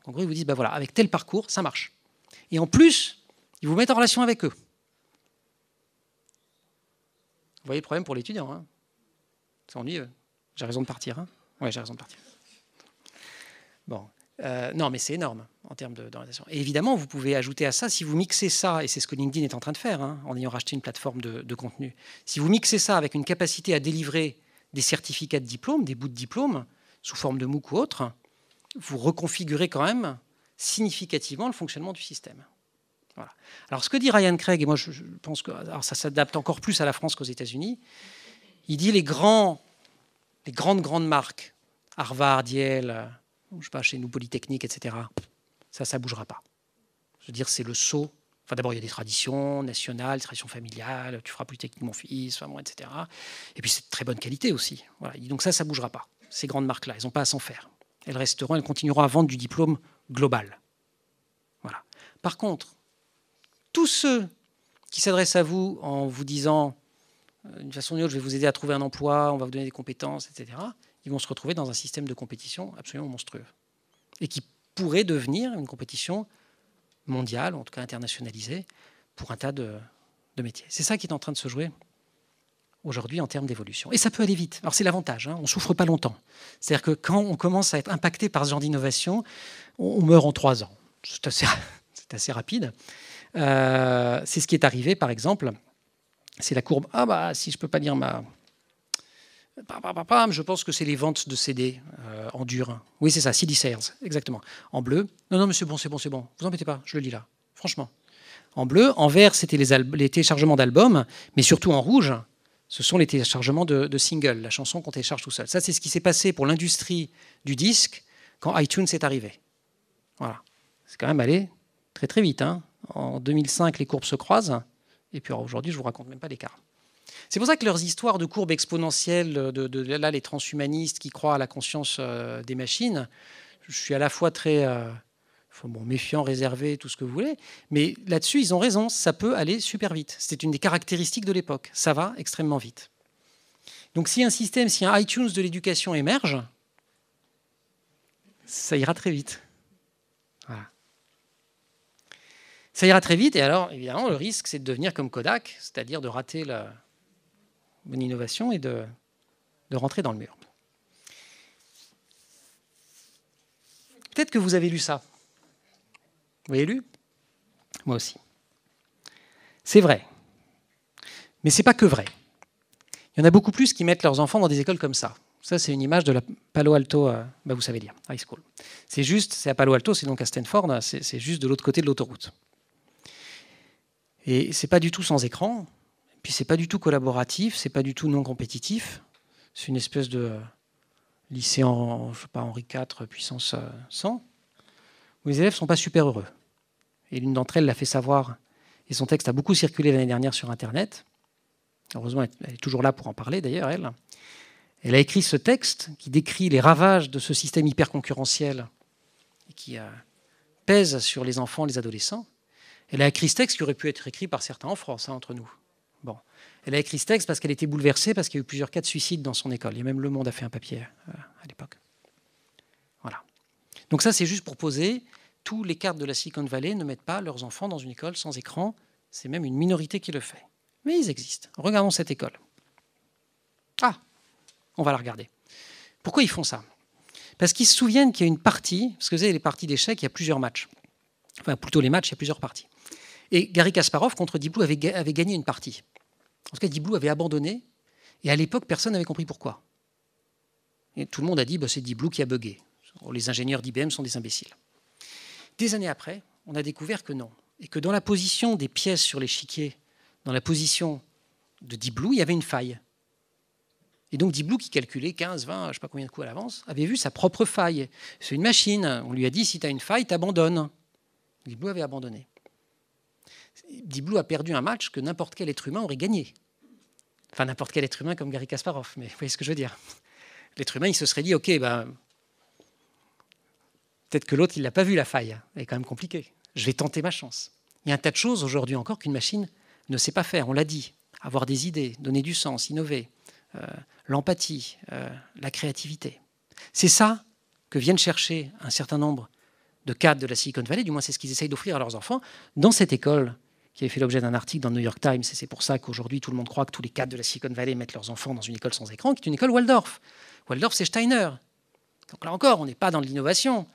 En gros, ils vous disent, voilà, avec tel parcours, ça marche. Et en plus, ils vous mettent en relation avec eux. Vous voyez le problème pour l'étudiant. Hein, c'est ennuyeux. J'ai raison de partir. Hein, oui, j'ai raison de partir. Bon. Non, mais c'est énorme en termes d'orientation. Et évidemment, vous pouvez ajouter à ça, si vous mixez ça, et c'est ce que LinkedIn est en train de faire, hein, en ayant racheté une plateforme de contenu, si vous mixez ça avec une capacité à délivrer des certificats de diplôme, des bouts de diplôme, sous forme de MOOC ou autre, vous reconfigurez quand même significativement le fonctionnement du système. Voilà. Alors, ce que dit Ryan Craig, et moi je pense que alors ça s'adapte encore plus à la France qu'aux États-Unis, il dit les grandes marques, Harvard, Yale, je sais pas, chez nous, Polytechnique, etc., ça ne bougera pas. Je veux dire, c'est le saut. Enfin, d'abord, il y a des traditions nationales, des traditions familiales, tu feras Polytechnique, mon fils, enfin, moi, etc. Et puis, c'est de très bonne qualité aussi. Voilà. Donc ça ne bougera pas. Ces grandes marques-là, elles n'ont pas à s'en faire. Elles resteront, elles continueront à vendre du diplôme global. Voilà. Par contre, tous ceux qui s'adressent à vous en vous disant, d'une façon ou d'une autre, je vais vous aider à trouver un emploi, on va vous donner des compétences, etc., ils vont se retrouver dans un système de compétition absolument monstrueux et qui pourrait devenir une compétition mondiale, en tout cas internationalisée, pour un tas de métiers. C'est ça qui est en train de se jouer aujourd'hui en termes d'évolution. Et ça peut aller vite. Alors c'est l'avantage, hein, on ne souffre pas longtemps. C'est-à-dire que quand on commence à être impacté par ce genre d'innovation, on meurt en 3 ans. C'est assez rapide. C'est ce qui est arrivé, par exemple, c'est la courbe. Ah bah si je ne peux pas lire ma... Je pense que c'est les ventes de CD en dur. Oui, c'est ça, CD sales, exactement. En bleu. Non, mais c'est bon. Vous embêtez pas, je le lis là. Franchement. En bleu, en vert, c'était les téléchargements d'albums, mais surtout en rouge, ce sont les téléchargements de singles, la chanson qu'on télécharge tout seul. Ça, c'est ce qui s'est passé pour l'industrie du disque quand iTunes est arrivé. Voilà. C'est quand même allé très très vite. Hein. En 2005, les courbes se croisent, et puis aujourd'hui, je ne vous raconte même pas l'écart. C'est pour ça que leurs histoires de courbes exponentielles, là, les transhumanistes qui croient à la conscience des machines, je suis à la fois très méfiant, réservé, tout ce que vous voulez, mais là-dessus, ils ont raison, ça peut aller super vite. C'était une des caractéristiques de l'époque, ça va extrêmement vite. Donc si un iTunes de l'éducation émerge, ça ira très vite. Voilà. Ça ira très vite, et alors, évidemment, le risque, c'est de devenir comme Kodak, c'est-à-dire de rater la bonne innovation et de rentrer dans le mur. Peut-être que vous avez lu ça. Vous avez lu? Moi aussi. C'est vrai. Mais ce n'est pas que vrai. Il y en a beaucoup plus qui mettent leurs enfants dans des écoles comme ça. Ça, c'est une image de la Palo Alto, vous savez lire, high school. C'est à Palo Alto, c'est donc à Stanford, c'est juste de l'autre côté de l'autoroute. Et ce n'est pas du tout sans écran, puis ce n'est pas du tout collaboratif, ce n'est pas du tout non compétitif. C'est une espèce de lycée en, je sais pas, Henri IV, puissance 100, où les élèves ne sont pas super heureux. Et l'une d'entre elles l'a fait savoir, et son texte a beaucoup circulé l'année dernière sur Internet. Heureusement, elle est toujours là pour en parler, d'ailleurs, elle. Elle a écrit ce texte qui décrit les ravages de ce système hyper concurrentiel et qui pèse sur les enfants, les adolescents. Elle a écrit ce texte qui aurait pu être écrit par certains en France, entre nous. Bon. Elle a écrit ce texte parce qu'elle était bouleversée, parce qu'il y a eu plusieurs cas de suicide dans son école. Il y a même Le Monde a fait un papier à l'époque. Voilà. Donc ça, c'est juste pour poser, tous les cadres de la Silicon Valley ne mettent pas leurs enfants dans une école sans écran. C'est même une minorité qui le fait. Mais ils existent. Regardons cette école. Ah, on va la regarder. Pourquoi ils font ça? Parce qu'ils se souviennent qu'il y a une partie, parce que vous savez, les parties d'échecs, il y a plusieurs matchs. Enfin, plutôt les matchs, il y a plusieurs parties. Et Garry Kasparov, contre Deep Blue, avait gagné une partie. En tout cas, Deep Blue avait abandonné. Et à l'époque, personne n'avait compris pourquoi. Et tout le monde a dit, c'est Deep Blue qui a bugué. Les ingénieurs d'IBM sont des imbéciles. Des années après, on a découvert que non. Et que dans la position des pièces sur l'échiquier, dans la position de Deep Blue, il y avait une faille. Et donc Deep Blue, qui calculait 15, 20, je ne sais pas combien de coups à l'avance, avait vu sa propre faille. C'est une machine. On lui a dit, si tu as une faille, tu abandonnes. Deep Blue avait abandonné. Deep Blue a perdu un match que n'importe quel être humain aurait gagné. Enfin, n'importe quel être humain comme Garry Kasparov, mais vous voyez ce que je veux dire. L'être humain, il se serait dit, OK, peut-être que l'autre, il n'a pas vu la faille. C'est quand même compliqué. Je vais tenter ma chance. Il y a un tas de choses aujourd'hui encore qu'une machine ne sait pas faire. On l'a dit. Avoir des idées, donner du sens, innover, l'empathie, la créativité. C'est ça que viennent chercher un certain nombre de cadres de la Silicon Valley, du moins c'est ce qu'ils essayent d'offrir à leurs enfants, dans cette école qui avait fait l'objet d'un article dans le New York Times, et c'est pour ça qu'aujourd'hui tout le monde croit que tous les cadres de la Silicon Valley mettent leurs enfants dans une école sans écran, qui est une école Waldorf. Waldorf, c'est Steiner. Donc là encore, on n'est pas dans de l'innovation.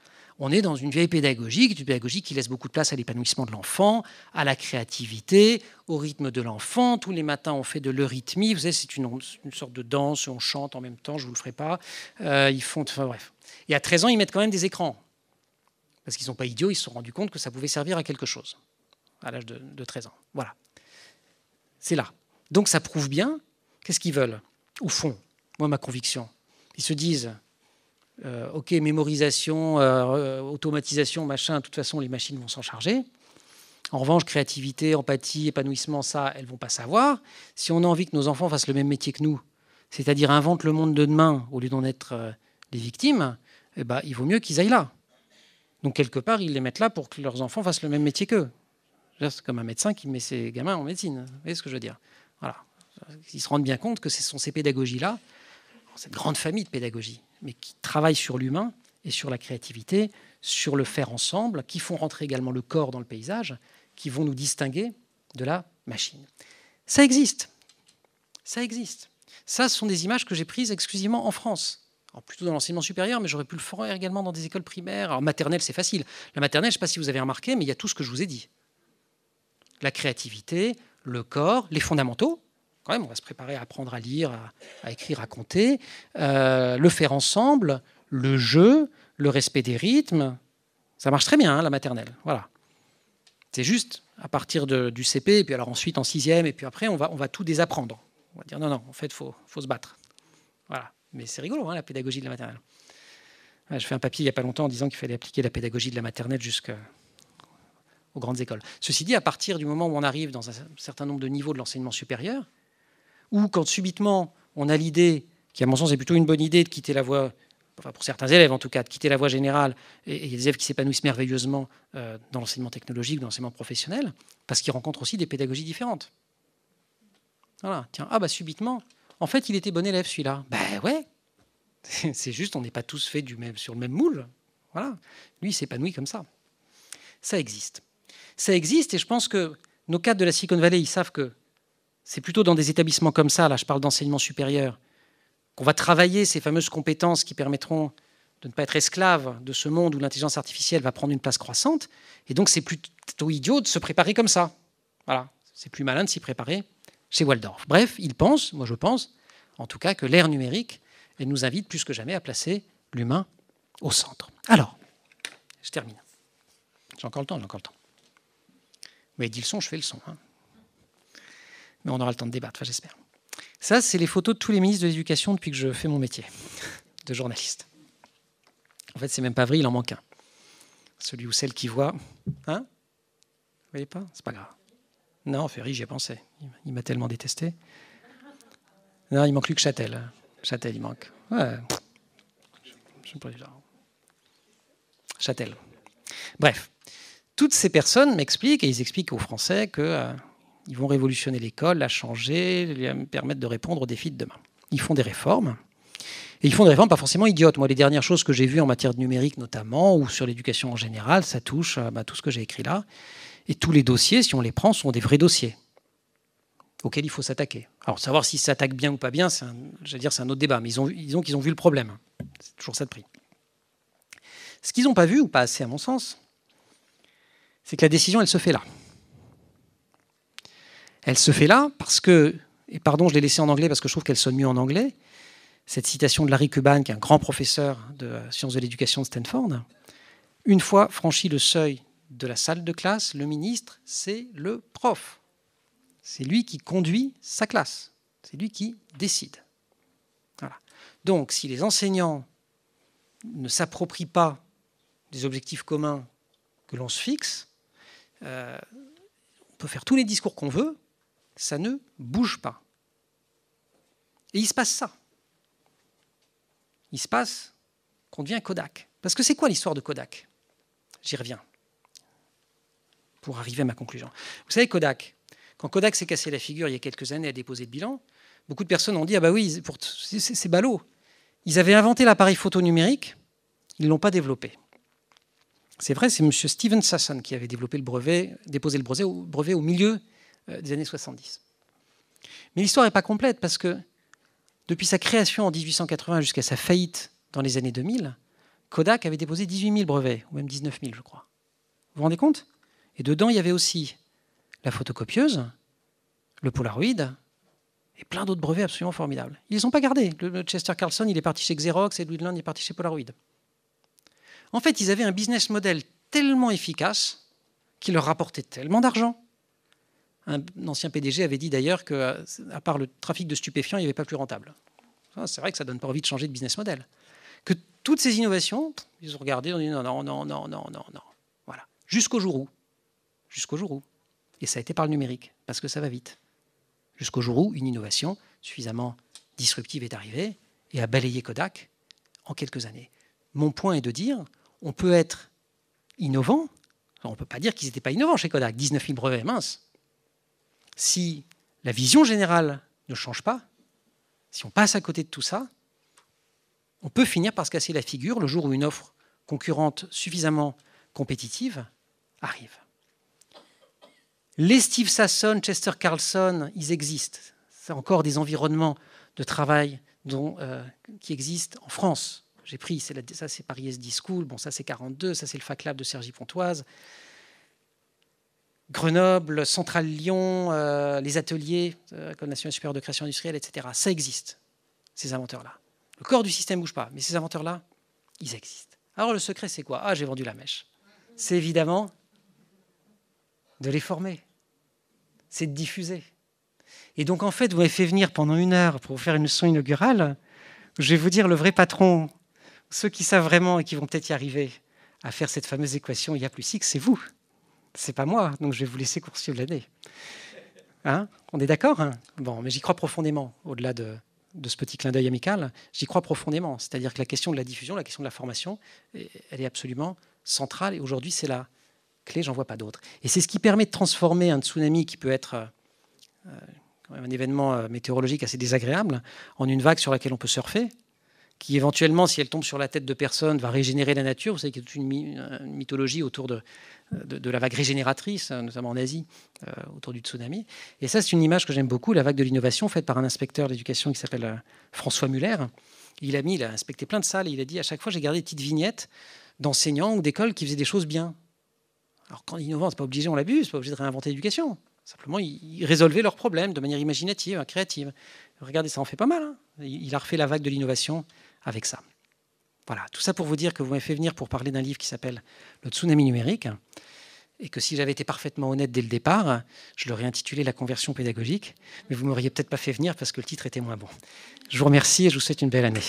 On est dans une vieille pédagogie, qui est une pédagogie qui laisse beaucoup de place à l'épanouissement de l'enfant, à la créativité, au rythme de l'enfant. Tous les matins, on fait de l'eurythmie. Vous savez, c'est une sorte de danse, on chante en même temps, je ne vous le ferai pas. Enfin bref. Et à 13 ans, ils mettent quand même des écrans. Parce qu'ils ne sont pas idiots, ils se sont rendus compte que ça pouvait servir à quelque chose, à l'âge de 13 ans. Voilà. C'est là. Donc ça prouve bien, qu'est-ce qu'ils veulent, au fond, moi, ma conviction. Ils se disent, OK, mémorisation, automatisation, machin, de toute façon, les machines vont s'en charger. En revanche, créativité, empathie, épanouissement, ça, elles ne vont pas savoir. Si on a envie que nos enfants fassent le même métier que nous, c'est-à-dire inventent le monde de demain au lieu d'en être les victimes, il vaut mieux qu'ils aillent là. Donc, quelque part, ils les mettent là pour que leurs enfants fassent le même métier qu'eux. C'est comme un médecin qui met ses gamins en médecine. Vous voyez ce que je veux dire? Voilà. Ils se rendent bien compte que ce sont ces pédagogies-là, cette grande famille de pédagogie, mais qui travaillent sur l'humain et sur la créativité, sur le faire ensemble, qui font rentrer également le corps dans le paysage, qui vont nous distinguer de la machine. Ça existe. Ça existe. Ça, ce sont des images que j'ai prises exclusivement en France. Alors plutôt dans l'enseignement supérieur, mais j'aurais pu le faire également dans des écoles primaires. Alors maternelle, c'est facile. La maternelle, je ne sais pas si vous avez remarqué, mais il y a tout ce que je vous ai dit. La créativité, le corps, les fondamentaux. Quand même, on va se préparer à apprendre à lire, à écrire, à compter. Le faire ensemble, le jeu, le respect des rythmes. Ça marche très bien, hein, la maternelle. Voilà. C'est juste à partir du CP, et puis alors ensuite en 6e, et puis après, on va tout désapprendre. On va dire non, en fait, il faut se battre. Voilà. Mais c'est rigolo, hein, la pédagogie de la maternelle. Je fais un papier il n'y a pas longtemps en disant qu'il fallait appliquer la pédagogie de la maternelle jusqu'aux grandes écoles. Ceci dit, à partir du moment où on arrive dans un certain nombre de niveaux de l'enseignement supérieur, ou quand subitement on a l'idée, qui à mon sens est plutôt une bonne idée, de quitter la voie, enfin pour certains élèves en tout cas, de quitter la voie générale, et il y a des élèves qui s'épanouissent merveilleusement dans l'enseignement technologique, dans l'enseignement professionnel, parce qu'ils rencontrent aussi des pédagogies différentes. Voilà, tiens, subitement, En fait, il était bon élève, celui-là. Ben ouais, c'est juste, on n'est pas tous faits sur le même moule. Voilà. Lui, il s'épanouit comme ça. Ça existe. Ça existe, et je pense que nos cadres de la Silicon Valley, ils savent que c'est plutôt dans des établissements comme ça, là je parle d'enseignement supérieur, qu'on va travailler ces fameuses compétences qui permettront de ne pas être esclave de ce monde où l'intelligence artificielle va prendre une place croissante. Et donc, c'est plutôt idiot de se préparer comme ça. Voilà. C'est plus malin de s'y préparer chez Waldorf. Bref, il pense, moi je pense, en tout cas, que l'ère numérique, elle nous invite plus que jamais à placer l'humain au centre. Alors, je termine. J'ai encore le temps. Vous m'avez dit le son, je fais le son. Hein. Mais on aura le temps de débattre, enfin, j'espère. Ça, c'est les photos de tous les ministres de l'Éducation depuis que je fais mon métier de journaliste. En fait, c'est même pas vrai, il en manque un. Celui ou celle qui voit. Hein? Vous voyez pas? C'est pas grave. Non, Ferry, j'y ai pensé. Il m'a tellement détesté. Non, il manque plus que Châtel. Châtel, il manque. Ouais. Je ne sais pas. Châtel. Bref. Toutes ces personnes m'expliquent, et ils expliquent aux Français qu'ils vont révolutionner l'école, la changer, lui permettre de répondre aux défis de demain. Ils font des réformes. Et ils font des réformes pas forcément idiotes. Moi, les dernières choses que j'ai vues en matière de numérique notamment, ou sur l'éducation en général, ça touche tout ce que j'ai écrit là. Et tous les dossiers, si on les prend, sont des vrais dossiers auxquels il faut s'attaquer. Alors, savoir s'ils s'attaquent bien ou pas bien, c'est un autre débat. Mais disons qu'ils ont vu le problème. C'est toujours ça de prix. Ce qu'ils n'ont pas vu, ou pas assez à mon sens, c'est que la décision, elle se fait là. Elle se fait là parce que, et pardon, je l'ai laissée en anglais parce que je trouve qu'elle sonne mieux en anglais, cette citation de Larry Cuban, qui est un grand professeur de sciences de l'éducation de Stanford, une fois franchi le seuil de la salle de classe, le ministre, c'est le prof. C'est lui qui conduit sa classe. C'est lui qui décide. Voilà. Donc, si les enseignants ne s'approprient pas des objectifs communs que l'on se fixe, on peut faire tous les discours qu'on veut, ça ne bouge pas. Et il se passe ça. Il se passe qu'on devient Kodak. Parce que c'est quoi l'histoire de Kodak? J'y reviens pour arriver à ma conclusion. Vous savez, Kodak, quand Kodak s'est cassé la figure il y a quelques années à déposer le bilan, beaucoup de personnes ont dit « Ah bah oui, c'est ballot. Ils avaient inventé l'appareil photo numérique, ils ne l'ont pas développé. » C'est vrai, c'est M. Steven Sasson qui avait déposé le brevet au milieu des années 70. Mais l'histoire n'est pas complète parce que depuis sa création en 1880 jusqu'à sa faillite dans les années 2000, Kodak avait déposé 18 000 brevets, ou même 19 000, je crois. Vous vous rendez compte? Et dedans, il y avait aussi la photocopieuse, le Polaroid et plein d'autres brevets absolument formidables. Ils ne les ont pas gardés. Le Chester Carlson, il est parti chez Xerox et Louis Deland, il est parti chez Polaroid. En fait, ils avaient un business model tellement efficace qui leur rapportait tellement d'argent. Un ancien PDG avait dit d'ailleurs qu'à part le trafic de stupéfiants, il n'y avait pas plus rentable. C'est vrai que ça ne donne pas envie de changer de business model. Que toutes ces innovations, ils ont regardé, ils ont dit non. Voilà. Jusqu'au jour où. Et ça a été par le numérique, parce que ça va vite. Jusqu'au jour où une innovation suffisamment disruptive est arrivée et a balayé Kodak en quelques années. Mon point est de dire, on peut être innovant, on ne peut pas dire qu'ils n'étaient pas innovants chez Kodak, 19 000 brevets, mince. Si la vision générale ne change pas, si on passe à côté de tout ça, on peut finir par se casser la figure le jour où une offre concurrente suffisamment compétitive arrive. Les Steve Sasson, Chester Carlson, ils existent. C'est encore des environnements de travail qui existent en France. J'ai pris, ça c'est Paris SD School, bon ça c'est 42, ça c'est le FacLab de Cergy-Pontoise. Grenoble, Centrale Lyon, les ateliers, École nationale supérieure de création industrielle, etc. Ça existe, ces inventeurs-là. Le corps du système ne bouge pas, mais ces inventeurs-là, ils existent. Alors le secret, c'est quoi? Ah, j'ai vendu la mèche. C'est évidemment de les former. C'est de diffuser. Et donc, en fait, vous m'avez fait venir pendant 1 heure pour vous faire une leçon inaugurale. Je vais vous dire le vrai patron, ceux qui savent vraiment et qui vont peut-être y arriver à faire cette fameuse équation I a plus X, c'est vous. C'est pas moi, donc je vais vous laisser poursuivre l'année. Hein? On est d'accord, hein? Bon, mais j'y crois profondément, au-delà de ce petit clin d'œil amical, j'y crois profondément. C'est-à-dire que la question de la diffusion, la question de la formation, elle est absolument centrale. Et aujourd'hui, c'est la clé, j'en vois pas d'autre. Et c'est ce qui permet de transformer un tsunami qui peut être, un événement météorologique assez désagréable, en une vague sur laquelle on peut surfer, qui éventuellement, si elle tombe sur la tête de personnes, va régénérer la nature. Vous savez qu'il y a toute une mythologie autour de la vague régénératrice, notamment en Asie, autour du tsunami. Et ça, c'est une image que j'aime beaucoup, la vague de l'innovation, faite par un inspecteur d'éducation qui s'appelle François Muller. Il a inspecté plein de salles et il a dit, à chaque fois, j'ai gardé des petites vignettes d'enseignants ou d'écoles qui faisaient des choses bien. Alors, quand innovant, c'est pas obligé, on l'abuse, c'est pas obligé de réinventer l'éducation. Simplement, ils résolvaient leurs problèmes de manière imaginative, créative. Regardez, ça en fait pas mal. Hein. Il a refait la vague de l'innovation avec ça. Voilà, tout ça pour vous dire que vous m'avez fait venir pour parler d'un livre qui s'appelle Le tsunami numérique, et que si j'avais été parfaitement honnête dès le départ, je l'aurais intitulé La conversion pédagogique, mais vous ne m'auriez peut-être pas fait venir parce que le titre était moins bon. Je vous remercie et je vous souhaite une belle année.